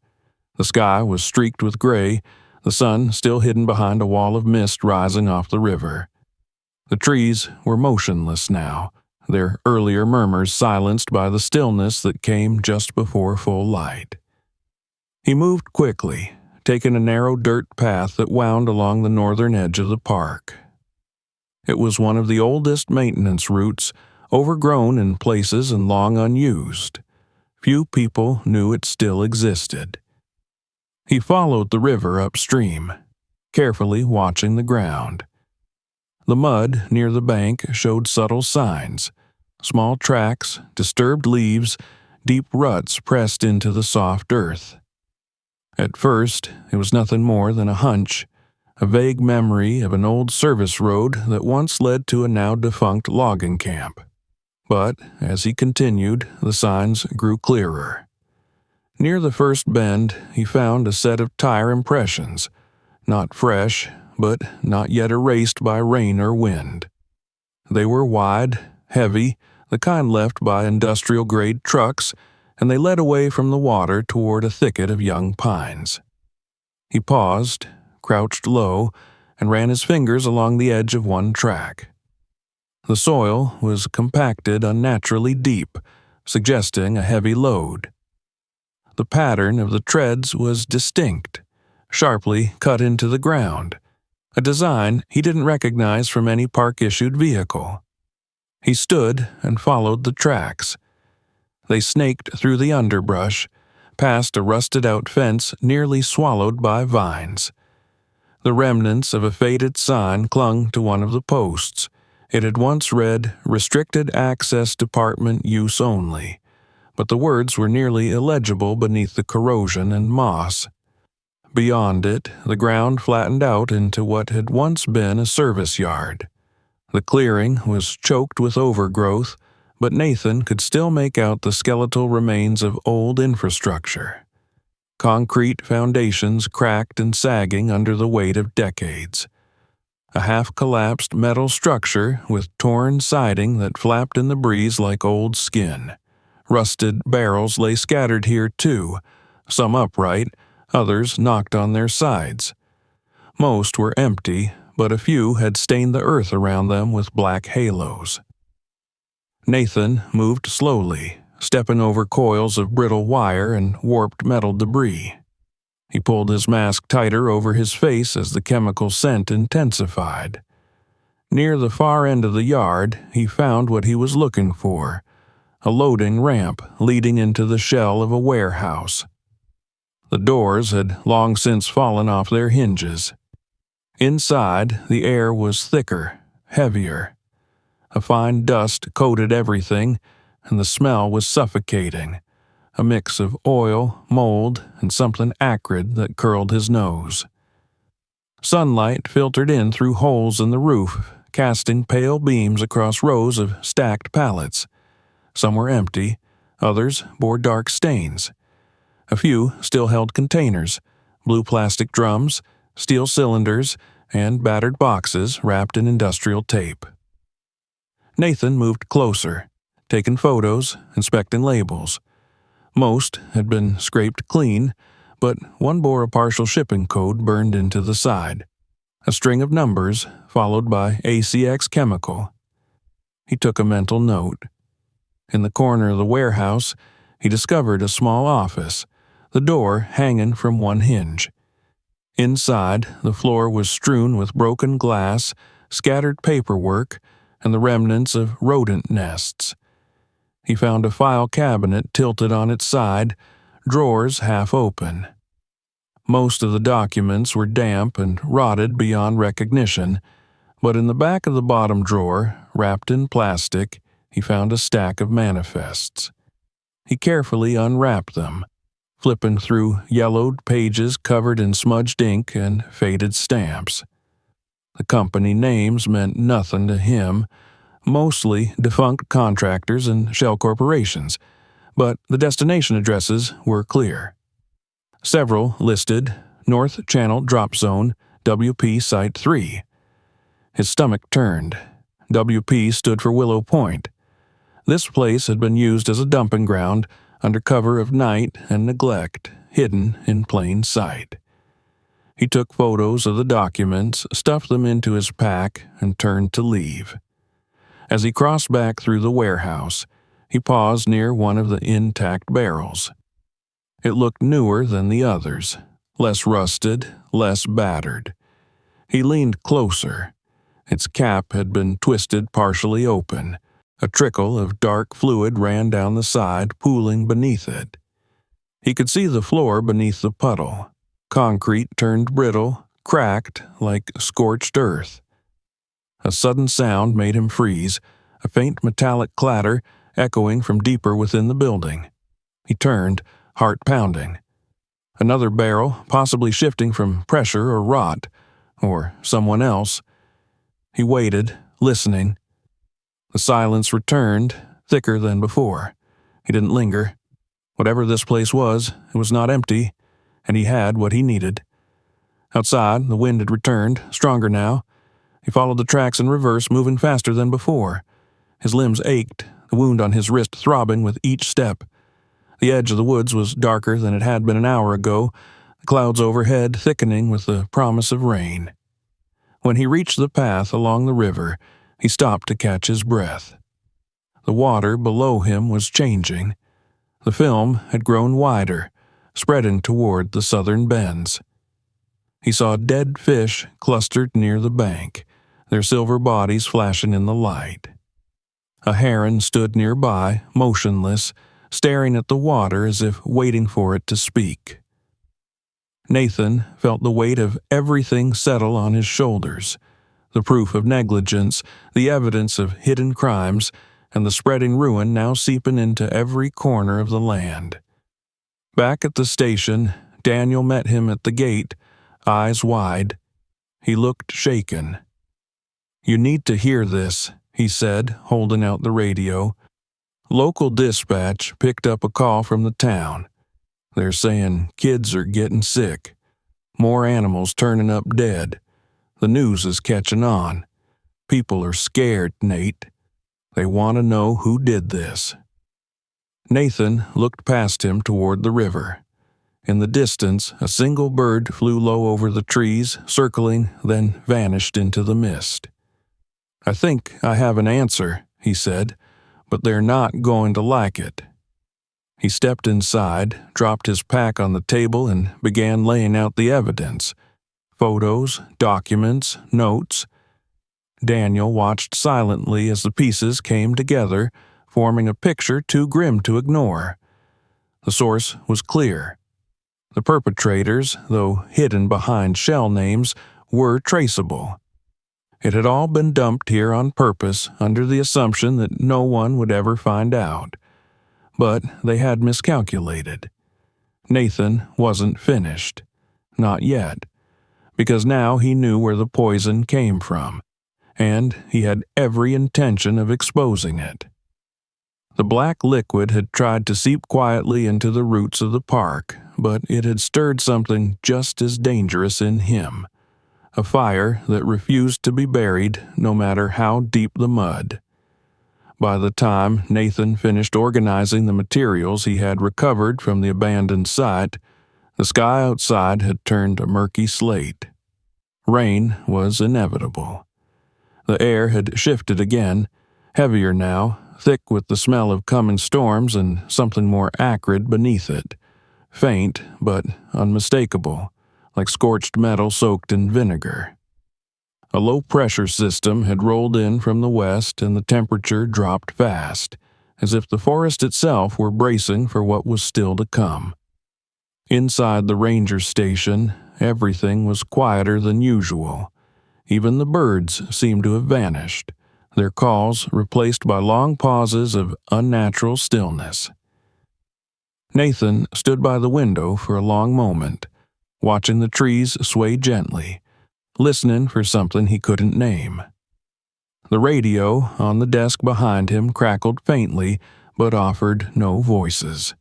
The sky was streaked with gray, the sun still hidden behind a wall of mist rising off the river. The trees were motionless now, their earlier murmurs silenced by the stillness that came just before full light. He moved quickly, taking a narrow dirt path that wound along the northern edge of the park. It was one of the oldest maintenance routes, overgrown in places and long unused. Few people knew it still existed. He followed the river upstream, carefully watching the ground. The mud near the bank showed subtle signs: small tracks, disturbed leaves, deep ruts pressed into the soft earth. At first, it was nothing more than a hunch, a vague memory of an old service road that once led to a now-defunct logging camp. But, as he continued, the signs grew clearer. Near the first bend, he found a set of tire impressions, not fresh, but not yet erased by rain or wind. They were wide, heavy, the kind left by industrial-grade trucks, and they led away from the water toward a thicket of young pines. He paused, crouched low, and ran his fingers along the edge of one track. The soil was compacted unnaturally deep, suggesting a heavy load. The pattern of the treads was distinct, sharply cut into the ground, a design he didn't recognize from any park-issued vehicle. He stood and followed the tracks. They snaked through the underbrush, past a rusted-out fence nearly swallowed by vines. The remnants of a faded sign clung to one of the posts. It had once read, "Restricted Access Department Use Only," but the words were nearly illegible beneath the corrosion and moss. Beyond it, the ground flattened out into what had once been a service yard. The clearing was choked with overgrowth, but Nathan could still make out the skeletal remains of old infrastructure. Concrete foundations cracked and sagging under the weight of decades. A half-collapsed metal structure with torn siding that flapped in the breeze like old skin. Rusted barrels lay scattered here too, some upright, others knocked on their sides. Most were empty, but a few had stained the earth around them with black halos. Nathan moved slowly, stepping over coils of brittle wire and warped metal debris. He pulled his mask tighter over his face as the chemical scent intensified. Near the far end of the yard, he found what he was looking for: a loading ramp leading into the shell of a warehouse. The doors had long since fallen off their hinges. Inside, the air was thicker, heavier. A fine dust coated everything, and the smell was suffocating, a mix of oil, mold, and something acrid that curled his nose. Sunlight filtered in through holes in the roof, casting pale beams across rows of stacked pallets. Some were empty, others bore dark stains. A few still held containers, blue plastic drums, steel cylinders, and battered boxes wrapped in industrial tape. Nathan moved closer, taking photos, inspecting labels. Most had been scraped clean, but one bore a partial shipping code burned into the side. A string of numbers followed by ACX Chemical. He took a mental note. In the corner of the warehouse, he discovered a small office, the door hanging from one hinge. Inside, the floor was strewn with broken glass, scattered paperwork, and the remnants of rodent nests. He found a file cabinet tilted on its side, drawers half open. Most of the documents were damp and rotted beyond recognition, but in the back of the bottom drawer, wrapped in plastic, he found a stack of manifests. He carefully unwrapped them, flipping through yellowed pages covered in smudged ink and faded stamps. The company names meant nothing to him, mostly defunct contractors and shell corporations, but the destination addresses were clear. Several listed North Channel Drop Zone, WP Site 3. His stomach turned. WP stood for Willow Point. This place had been used as a dumping ground under cover of night and neglect, hidden in plain sight. He took photos of the documents, stuffed them into his pack, and turned to leave. As he crossed back through the warehouse, he paused near one of the intact barrels. It looked newer than the others, less rusted, less battered. He leaned closer. Its cap had been twisted partially open. A trickle of dark fluid ran down the side, pooling beneath it. He could see the floor beneath the puddle. Concrete turned brittle, cracked like scorched earth. A sudden sound made him freeze, a faint metallic clatter echoing from deeper within the building. He turned, heart pounding. Another barrel, possibly shifting from pressure or rot, or someone else. He waited, listening. The silence returned, thicker than before. He didn't linger. Whatever this place was, it was not empty, and he had what he needed. Outside, the wind had returned, stronger now. He followed the tracks in reverse, moving faster than before. His limbs ached, the wound on his wrist throbbing with each step. The edge of the woods was darker than it had been an hour ago, the clouds overhead thickening with the promise of rain. When he reached the path along the river, he stopped to catch his breath. The water below him was changing. The film had grown wider, spreading toward the southern bends. He saw dead fish clustered near the bank, their silver bodies flashing in the light. A heron stood nearby, motionless, staring at the water as if waiting for it to speak. Nathan felt the weight of everything settle on his shoulders, the proof of negligence, the evidence of hidden crimes, and the spreading ruin now seeping into every corner of the land. Back at the station, Daniel met him at the gate, eyes wide. He looked shaken. "You need to hear this," he said, holding out the radio. Local dispatch picked up a call from the town. They're saying kids are getting sick. More animals turning up dead. The news is catching on. People are scared, Nate. They want to know who did this. Nathan looked past him toward the river. In the distance, a single bird flew low over the trees, circling, then vanished into the mist. "I think I have an answer," he said, "but they're not going to like it." He stepped inside, dropped his pack on the table, and began laying out the evidence. Photos, documents, notes. Daniel watched silently as the pieces came together, forming a picture too grim to ignore. The source was clear. The perpetrators, though hidden behind shell names, were traceable. It had all been dumped here on purpose under the assumption that no one would ever find out. But they had miscalculated. Nathan wasn't finished. Not yet. Because now he knew where the poison came from, and he had every intention of exposing it. The black liquid had tried to seep quietly into the roots of the park, but it had stirred something just as dangerous in him, a fire that refused to be buried no matter how deep the mud. By the time Nathan finished organizing the materials he had recovered from the abandoned site, the sky outside had turned a murky slate. Rain was inevitable. The air had shifted again, heavier now, thick with the smell of coming storms and something more acrid beneath it, faint but unmistakable, like scorched metal soaked in vinegar. A low-pressure system had rolled in from the west and the temperature dropped fast, as if the forest itself were bracing for what was still to come. Inside the ranger station, everything was quieter than usual. Even the birds seemed to have vanished, their calls replaced by long pauses of unnatural stillness. Nathan stood by the window for a long moment, watching the trees sway gently, listening for something he couldn't name. The radio on the desk behind him crackled faintly, but offered no voices.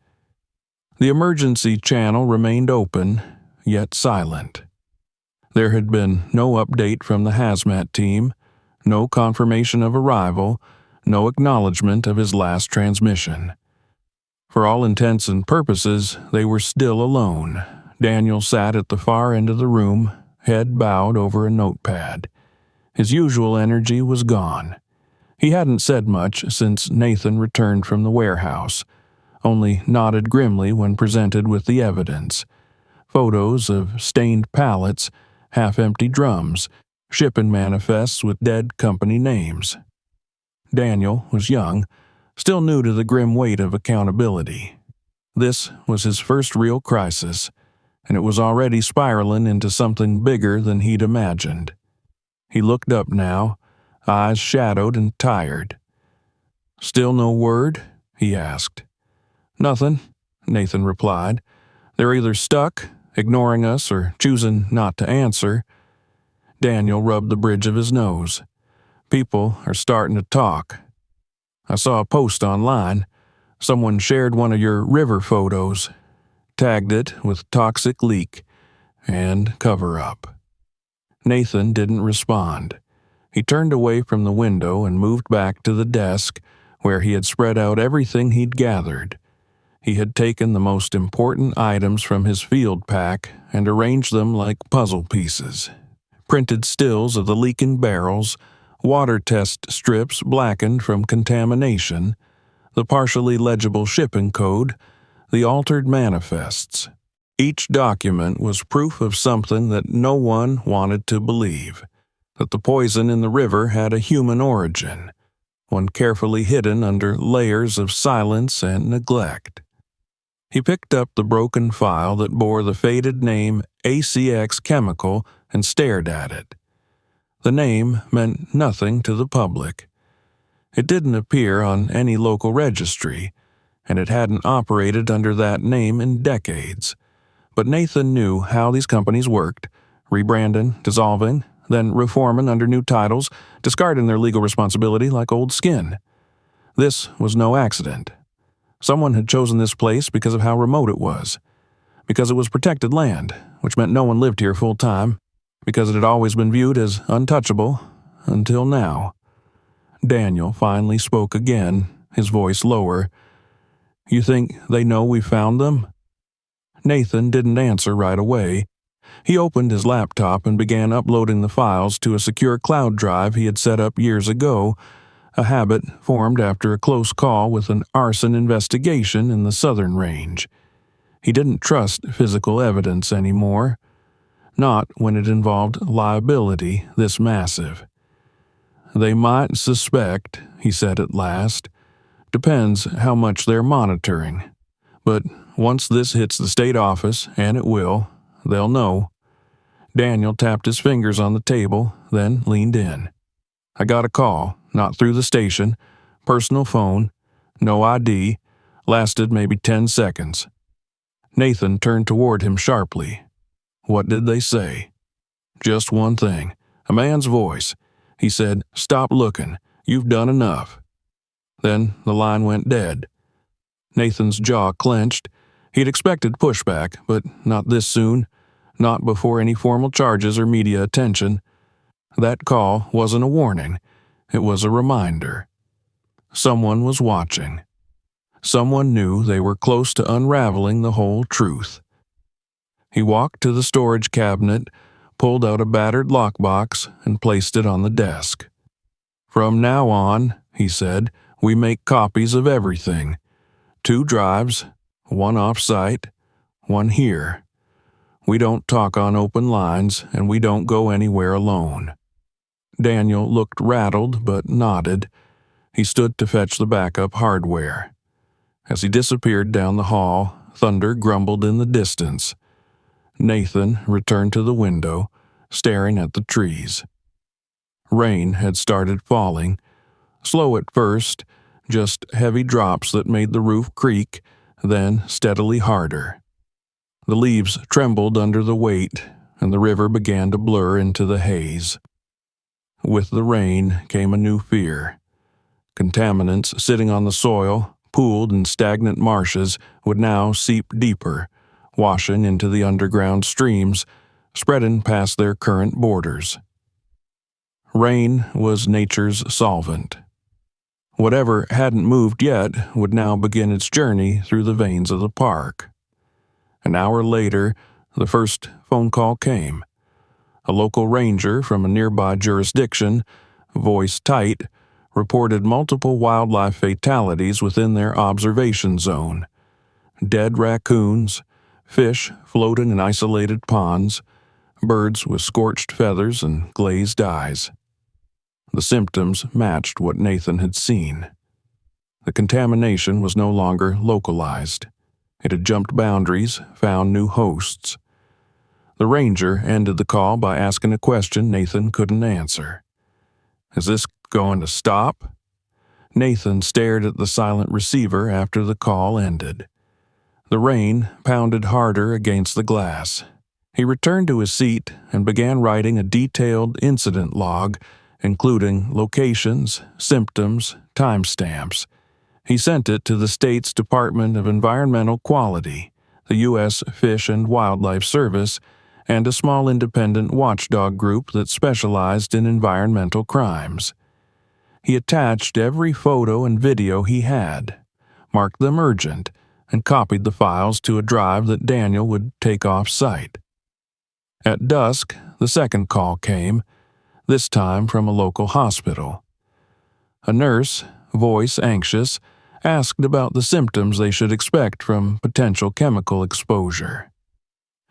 The emergency channel remained open, yet silent. There had been no update from the hazmat team, no confirmation of arrival, no acknowledgement of his last transmission. For all intents and purposes, they were still alone. Daniel sat at the far end of the room, head bowed over a notepad. His usual energy was gone. He hadn't said much since Nathan returned from the warehouse, only nodded grimly when presented with the evidence. Photos of stained pallets, half-empty drums, shipping manifests with dead company names. Daniel was young, still new to the grim weight of accountability. This was his first real crisis, and it was already spiraling into something bigger than he'd imagined. He looked up now, eyes shadowed and tired. "Still no word?" he asked. "Nothing," Nathan replied. "They're either stuck, ignoring us, or choosing not to answer." Daniel rubbed the bridge of his nose. "People are starting to talk. I saw a post online. Someone shared one of your river photos, tagged it with toxic leak and cover-up." Nathan didn't respond. He turned away from the window and moved back to the desk, where he had spread out everything he'd gathered. He had taken the most important items from his field pack and arranged them like puzzle pieces. Printed stills of the leaking barrels, water test strips blackened from contamination, the partially legible shipping code, the altered manifests. Each document was proof of something that no one wanted to believe, that the poison in the river had a human origin, one carefully hidden under layers of silence and neglect. He picked up the broken file that bore the faded name ACX Chemical and stared at it. The name meant nothing to the public. It didn't appear on any local registry, and it hadn't operated under that name in decades. But Nathan knew how these companies worked, rebranding, dissolving, then reforming under new titles, discarding their legal responsibility like old skin. This was no accident. Someone had chosen this place because of how remote it was, because it was protected land, which meant no one lived here full time, because it had always been viewed as untouchable, until now. Daniel finally spoke again, his voice lower. "You think they know we found them?" Nathan didn't answer right away. He opened his laptop and began uploading the files to a secure cloud drive he had set up years ago, a habit formed after a close call with an arson investigation in the southern range. He didn't trust physical evidence anymore, not when it involved liability this massive. "They might suspect," he said at last. "Depends how much they're monitoring. But once this hits the state office, and it will, they'll know." Daniel tapped his fingers on the table, then leaned in. "I got a call, not through the station, personal phone, no ID, Lasted maybe 10 seconds. Nathan turned toward him sharply. What did they say? Just one thing. A man's voice. He said, "Stop looking. You've done enough." Then the line went dead. Nathan's jaw clenched. He'd expected pushback, but not this soon. Not before any formal charges or media attention. That call wasn't a warning. It was a reminder. Someone was watching. Someone knew they were close to unraveling the whole truth. He walked to the storage cabinet, pulled out a battered lockbox, and placed it on the desk. "From now on," he said, "we make copies of everything. 2 drives, 1 off-site, 1 here. We don't talk on open lines, and we don't go anywhere alone." Daniel looked rattled but nodded. He stood to fetch the backup hardware. As he disappeared down the hall, thunder grumbled in the distance. Nathan returned to the window, staring at the trees. Rain had started falling, slow at first, just heavy drops that made the roof creak, then steadily harder. The leaves trembled under the weight, and the river began to blur into the haze. With the rain came a new fear. Contaminants sitting on the soil, pooled in stagnant marshes, would now seep deeper, washing into the underground streams, spreading past their current borders. Rain was nature's solvent. Whatever hadn't moved yet would now begin its journey through the veins of the park. An hour later, the first phone call came. A local ranger from a nearby jurisdiction, voice tight, reported multiple wildlife fatalities within their observation zone. Dead raccoons, fish floating in isolated ponds, birds with scorched feathers and glazed eyes. The symptoms matched what Nathan had seen. The contamination was no longer localized. It had jumped boundaries, found new hosts. The ranger ended the call by asking a question Nathan couldn't answer. "Is this going to stop?" Nathan stared at the silent receiver after the call ended. The rain pounded harder against the glass. He returned to his seat and began writing a detailed incident log, including locations, symptoms, timestamps. He sent it to the state's Department of Environmental Quality, the U.S. Fish and Wildlife Service, and a small independent watchdog group that specialized in environmental crimes. He attached every photo and video he had, marked them urgent, and copied the files to a drive that Daniel would take off-site. At dusk, the second call came, this time from a local hospital. A nurse, voice anxious, asked about the symptoms they should expect from potential chemical exposure.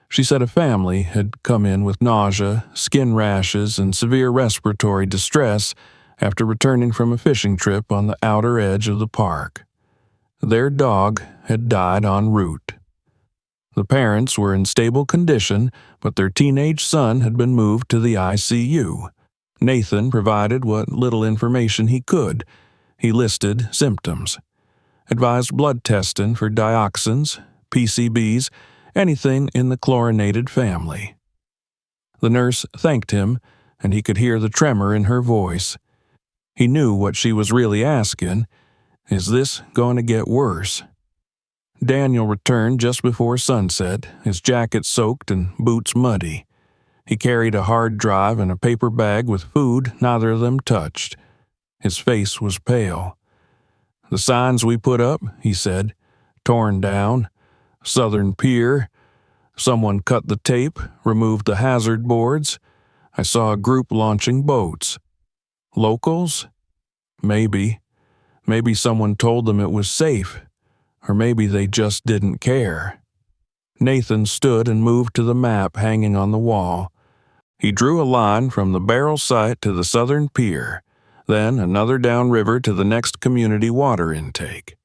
She said a family had come in with nausea, skin rashes, and severe respiratory distress after returning from a fishing trip on the outer edge of the park. Their dog had died en route. The parents were in stable condition, but their teenage son had been moved to the ICU. Nathan provided what little information he could. He listed symptoms, advised blood testing for dioxins, PCBs, anything in the chlorinated family. The nurse thanked him, and he could hear the tremor in her voice. He knew what she was really asking. Is this going to get worse? Daniel returned just before sunset, his jacket soaked and boots muddy. He carried a hard drive and a paper bag with food neither of them touched. His face was pale. "The signs we put up," he said, "torn down. Southern Pier. Someone cut the tape, removed the hazard boards. I saw a group launching boats. Locals? Maybe. Maybe someone told them it was safe. Or maybe they just didn't care." Nathan stood and moved to the map hanging on the wall. He drew a line from the barrel site to the Southern Pier, then another downriver to the next community water intake.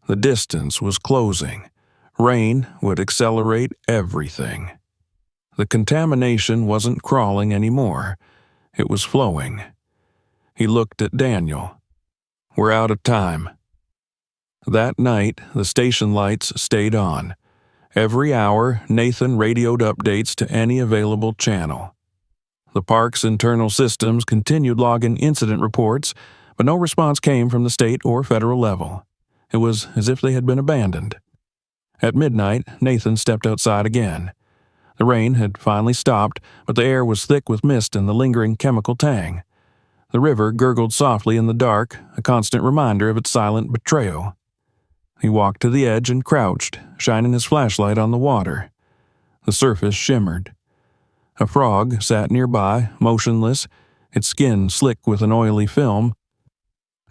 The distance was closing. Rain would accelerate everything. The contamination wasn't crawling anymore. It was flowing. He looked at Daniel. "We're out of time." That night, the station lights stayed on. Every hour, Nathan radioed updates to any available channel. The park's internal systems continued logging incident reports, but no response came from the state or federal level. It was as if they had been abandoned. At midnight, Nathan stepped outside again. The rain had finally stopped, but the air was thick with mist and the lingering chemical tang. The river gurgled softly in the dark, a constant reminder of its silent betrayal. He walked to the edge and crouched, shining his flashlight on the water. The surface shimmered. A frog sat nearby, motionless, its skin slick with an oily film.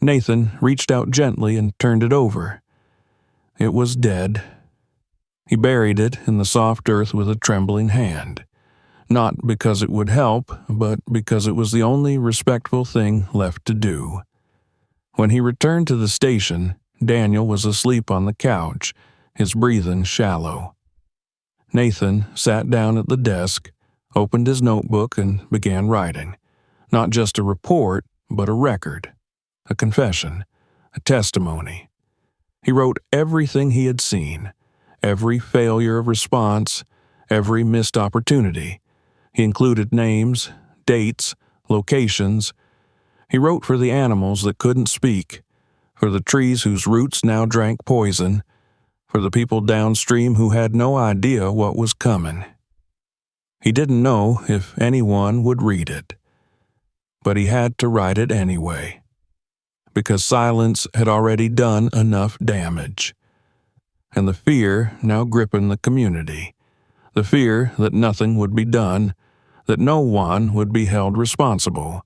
Nathan reached out gently and turned it over. It was dead. He buried it in the soft earth with a trembling hand. Not because it would help, but because it was the only respectful thing left to do. When he returned to the station, Daniel was asleep on the couch, his breathing shallow. Nathan sat down at the desk, opened his notebook, and began writing. Not just a report, but a record, a confession, a testimony. He wrote everything he had seen, every failure of response, every missed opportunity. He included names, dates, locations. He wrote for the animals that couldn't speak, for the trees whose roots now drank poison, for the people downstream who had no idea what was coming. He didn't know if anyone would read it, but he had to write it anyway, because silence had already done enough damage. And the fear now gripping the community, the fear that nothing would be done, that no one would be held responsible,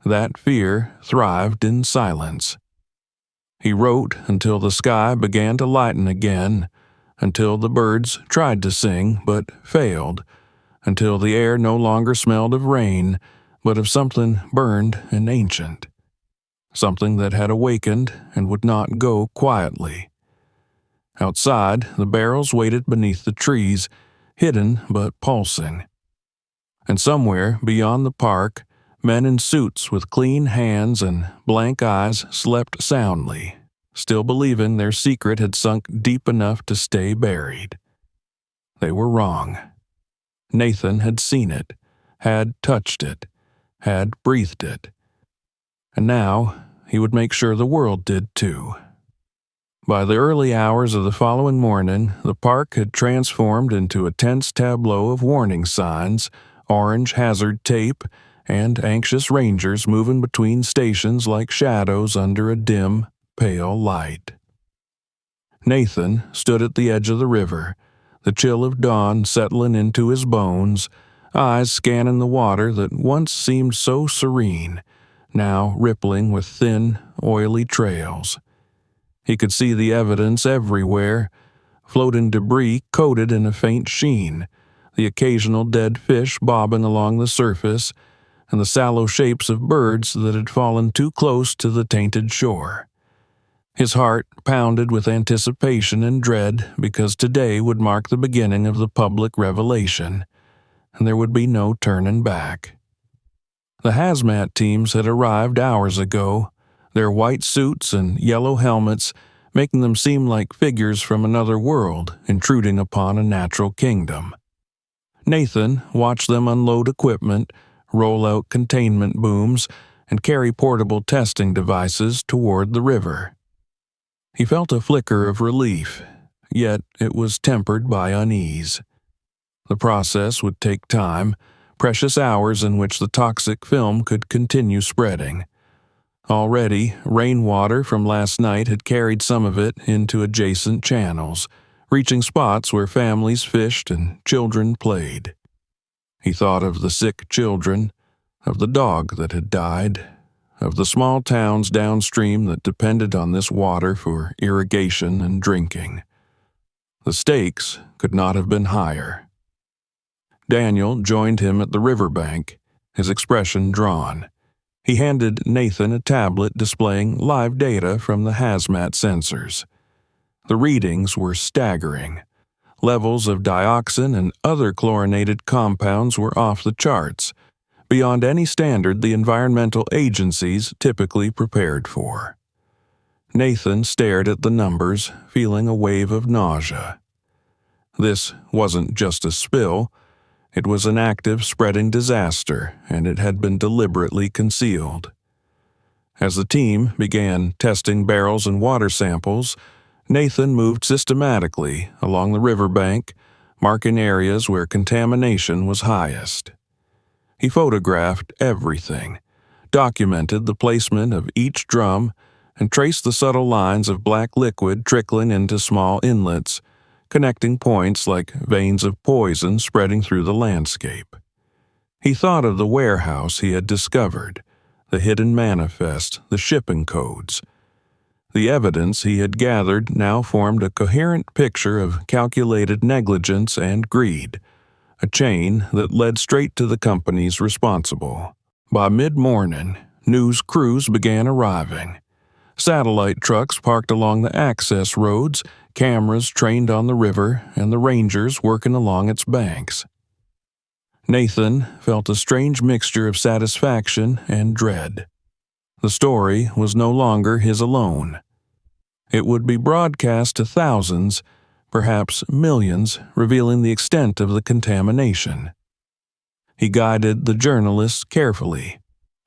that fear thrived in silence. He wrote until the sky began to lighten again, until the birds tried to sing but failed, until the air no longer smelled of rain, but of something burned and ancient, something that had awakened and would not go quietly. Outside, the barrels waited beneath the trees, hidden but pulsing. And somewhere beyond the park, men in suits with clean hands and blank eyes slept soundly, still believing their secret had sunk deep enough to stay buried. They were wrong. Nathan had seen it, had touched it, had breathed it. And now he would make sure the world did too. By the early hours of the following morning, the park had transformed into a tense tableau of warning signs, orange hazard tape, and anxious rangers moving between stations like shadows under a dim, pale light. Nathan stood at the edge of the river, the chill of dawn settling into his bones, eyes scanning the water that once seemed so serene, now rippling with thin, oily trails. He could see the evidence everywhere, floating debris coated in a faint sheen, the occasional dead fish bobbing along the surface, and the sallow shapes of birds that had fallen too close to the tainted shore. His heart pounded with anticipation and dread because today would mark the beginning of the public revelation, and there would be no turning back. The hazmat teams had arrived hours ago, their white suits and yellow helmets making them seem like figures from another world intruding upon a natural kingdom. Nathan watched them unload equipment, roll out containment booms, and carry portable testing devices toward the river. He felt a flicker of relief, yet it was tempered by unease. The process would take time, precious hours in which the toxic film could continue spreading. Already, rainwater from last night had carried some of it into adjacent channels, reaching spots where families fished and children played. He thought of the sick children, of the dog that had died, of the small towns downstream that depended on this water for irrigation and drinking. The stakes could not have been higher. Daniel joined him at the riverbank, his expression drawn. He handed Nathan a tablet displaying live data from the hazmat sensors. The readings were staggering. Levels of dioxin and other chlorinated compounds were off the charts, beyond any standard the environmental agencies typically prepared for. Nathan stared at the numbers, feeling a wave of nausea. This wasn't just a spill. It was an active, spreading disaster, and it had been deliberately concealed. As the team began testing barrels and water samples, Nathan moved systematically along the riverbank, marking areas where contamination was highest. He photographed everything, documented the placement of each drum, and traced the subtle lines of black liquid trickling into small inlets, connecting points like veins of poison spreading through the landscape. He thought of the warehouse he had discovered, the hidden manifest, the shipping codes. The evidence he had gathered now formed a coherent picture of calculated negligence and greed, a chain that led straight to the companies responsible. By mid-morning, news crews began arriving. Satellite trucks parked along the access roads, cameras trained on the river, and the rangers working along its banks. Nathan felt a strange mixture of satisfaction and dread. The story was no longer his alone. It would be broadcast to thousands, perhaps millions, revealing the extent of the contamination. He guided the journalists carefully,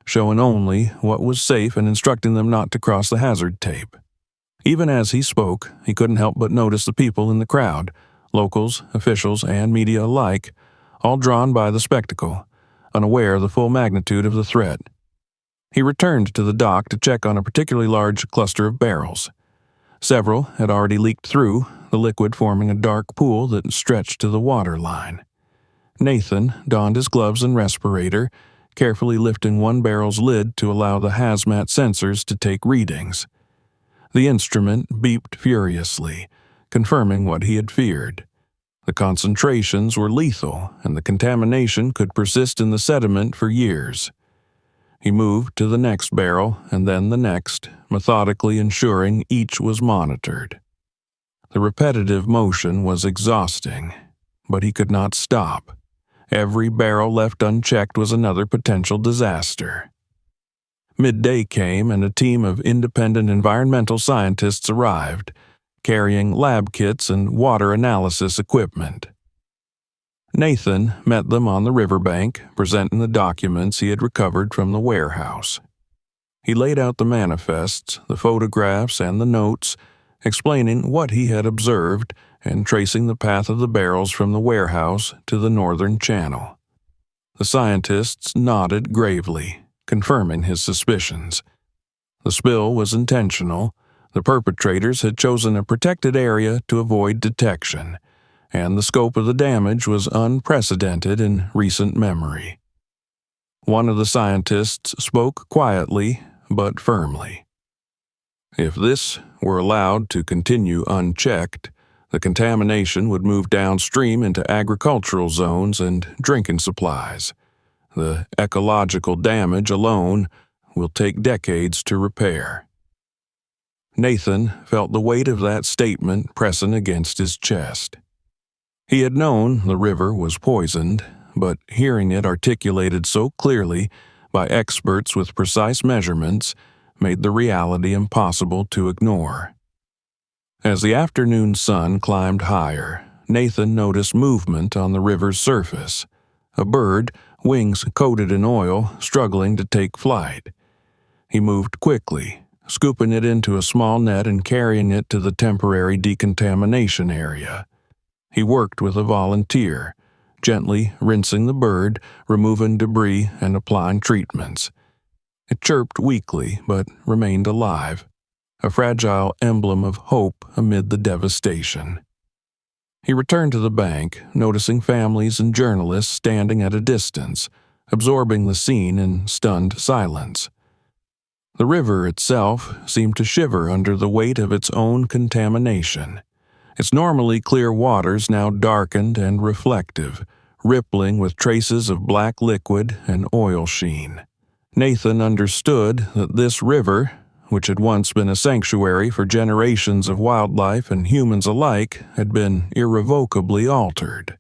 showing only what was safe and instructing them not to cross the hazard tape. Even as he spoke, he couldn't help but notice the people in the crowd, locals, officials, and media alike, all drawn by the spectacle, unaware of the full magnitude of the threat. He returned to the dock to check on a particularly large cluster of barrels. Several had already leaked through, the liquid forming a dark pool that stretched to the water line. Nathan donned his gloves and respirator, carefully lifting one barrel's lid to allow the hazmat sensors to take readings. The instrument beeped furiously, confirming what he had feared. The concentrations were lethal, and the contamination could persist in the sediment for years. He moved to the next barrel and then the next, methodically ensuring each was monitored. The repetitive motion was exhausting, but he could not stop. Every barrel left unchecked was another potential disaster. Midday came and a team of independent environmental scientists arrived, carrying lab kits and water analysis equipment. Nathan met them on the riverbank, presenting the documents he had recovered from the warehouse. He laid out the manifests, the photographs, and the notes, explaining what he had observed and tracing the path of the barrels from the warehouse to the northern channel. The scientists nodded gravely, confirming his suspicions. The spill was intentional. The perpetrators had chosen a protected area to avoid detection, and the scope of the damage was unprecedented in recent memory. One of the scientists spoke quietly but firmly. If this were allowed to continue unchecked, the contamination would move downstream into agricultural zones and drinking supplies. The ecological damage alone will take decades to repair. Nathan felt the weight of that statement pressing against his chest. He had known the river was poisoned, but hearing it articulated so clearly by experts with precise measurements made the reality impossible to ignore. As the afternoon sun climbed higher, Nathan noticed movement on the river's surface. A bird, wings coated in oil, struggling to take flight. He moved quickly, scooping it into a small net and carrying it to the temporary decontamination area. He worked with a volunteer, gently rinsing the bird, removing debris, and applying treatments. It chirped weakly, but remained alive, a fragile emblem of hope amid the devastation. He returned to the bank, noticing families and journalists standing at a distance, absorbing the scene in stunned silence. The river itself seemed to shiver under the weight of its own contamination. Its normally clear waters now darkened and reflective, rippling with traces of black liquid and oil sheen. Nathan understood that this river, which had once been a sanctuary for generations of wildlife and humans alike, had been irrevocably altered.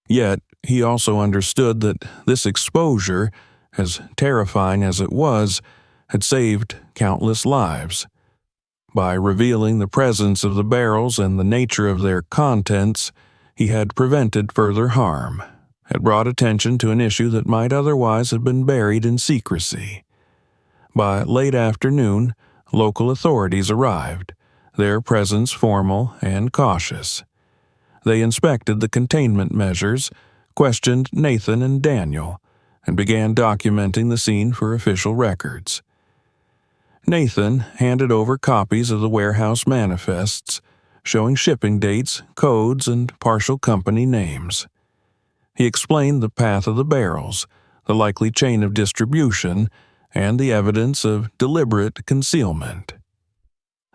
Yet he also understood that this exposure, as terrifying as it was, had saved countless lives. By revealing the presence of the barrels and the nature of their contents, he had prevented further harm, had brought attention to an issue that might otherwise have been buried in secrecy. By late afternoon, local authorities arrived, their presence formal and cautious. They inspected the containment measures, questioned Nathan and Daniel, and began documenting the scene for official records. Nathan handed over copies of the warehouse manifests, showing shipping dates, codes, and partial company names. He explained the path of the barrels, the likely chain of distribution, and the evidence of deliberate concealment.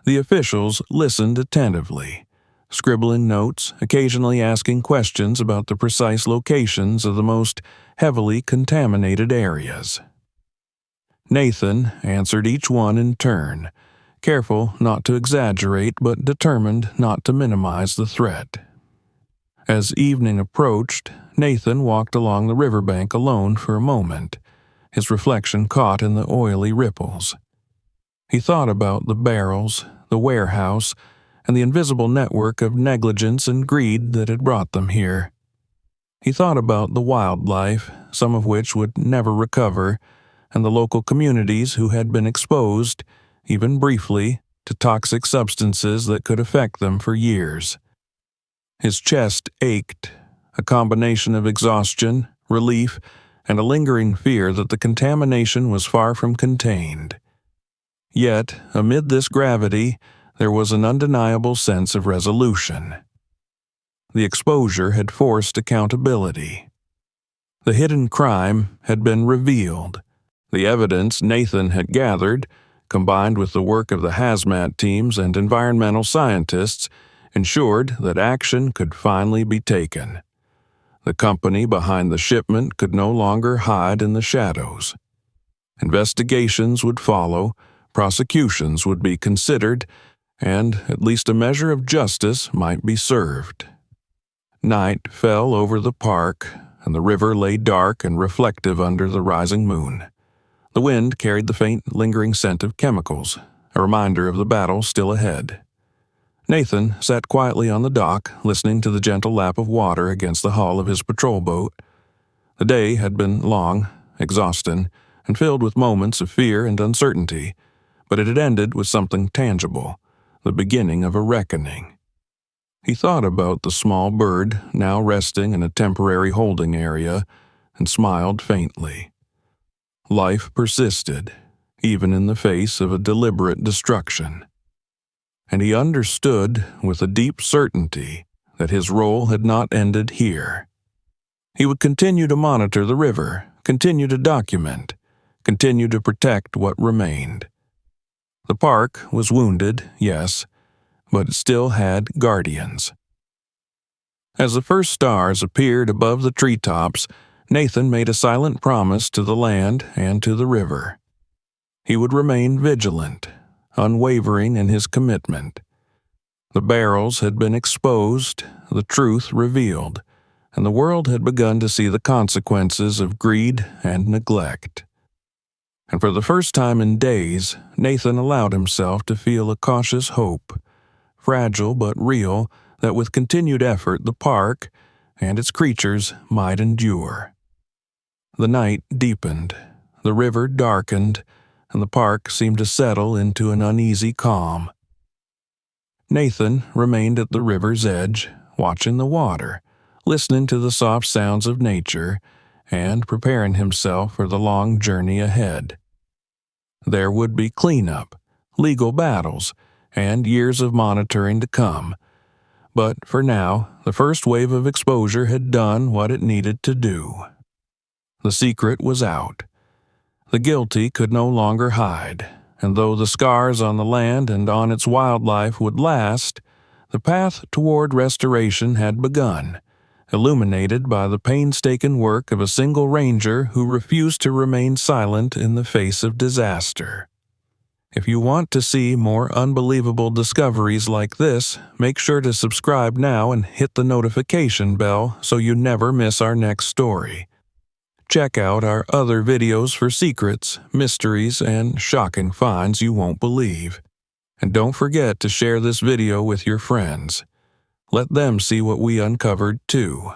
The officials listened attentively, scribbling notes, occasionally asking questions about the precise locations of the most heavily contaminated areas. Nathan answered each one in turn, careful not to exaggerate but determined not to minimize the threat. As evening approached, Nathan walked along the riverbank alone for a moment, his reflection caught in the oily ripples. He thought about the barrels, the warehouse, and the invisible network of negligence and greed that had brought them here. He thought about the wildlife, some of which would never recover, and the local communities who had been exposed, even briefly, to toxic substances that could affect them for years. His chest ached, a combination of exhaustion, relief, and a lingering fear that the contamination was far from contained. Yet, amid this gravity, there was an undeniable sense of resolution. The exposure had forced accountability. The hidden crime had been revealed. The evidence Nathan had gathered, combined with the work of the hazmat teams and environmental scientists, ensured that action could finally be taken. The company behind the shipment could no longer hide in the shadows. Investigations would follow, prosecutions would be considered, and at least a measure of justice might be served. Night fell over the park, and the river lay dark and reflective under the rising moon. The wind carried the faint, lingering scent of chemicals, a reminder of the battle still ahead. Nathan sat quietly on the dock, listening to the gentle lap of water against the hull of his patrol boat. The day had been long, exhausting, and filled with moments of fear and uncertainty, but it had ended with something tangible, the beginning of a reckoning. He thought about the small bird now resting in a temporary holding area and smiled faintly. Life persisted, even in the face of a deliberate destruction. And he understood with a deep certainty that his role had not ended here. He would continue to monitor the river, continue to document, continue to protect what remained. The park was wounded, yes, but it still had guardians. As the first stars appeared above the treetops, Nathan made a silent promise to the land and to the river. He would remain vigilant, unwavering in his commitment. The barrels had been exposed, the truth revealed, and the world had begun to see the consequences of greed and neglect. And for the first time in days, Nathan allowed himself to feel a cautious hope, fragile but real, that with continued effort the park and its creatures might endure. The night deepened, the river darkened, and the park seemed to settle into an uneasy calm. Nathan remained at the river's edge, watching the water, listening to the soft sounds of nature, and preparing himself for the long journey ahead. There would be cleanup, legal battles, and years of monitoring to come, but for now, the first wave of exposure had done what it needed to do. The secret was out. The guilty could no longer hide, and though the scars on the land and on its wildlife would last, the path toward restoration had begun, illuminated by the painstaking work of a single ranger who refused to remain silent in the face of disaster. If you want to see more unbelievable discoveries like this, make sure to subscribe now and hit the notification bell so you never miss our next story. Check out our other videos for secrets, mysteries, and shocking finds you won't believe. And don't forget to share this video with your friends. Let them see what we uncovered too.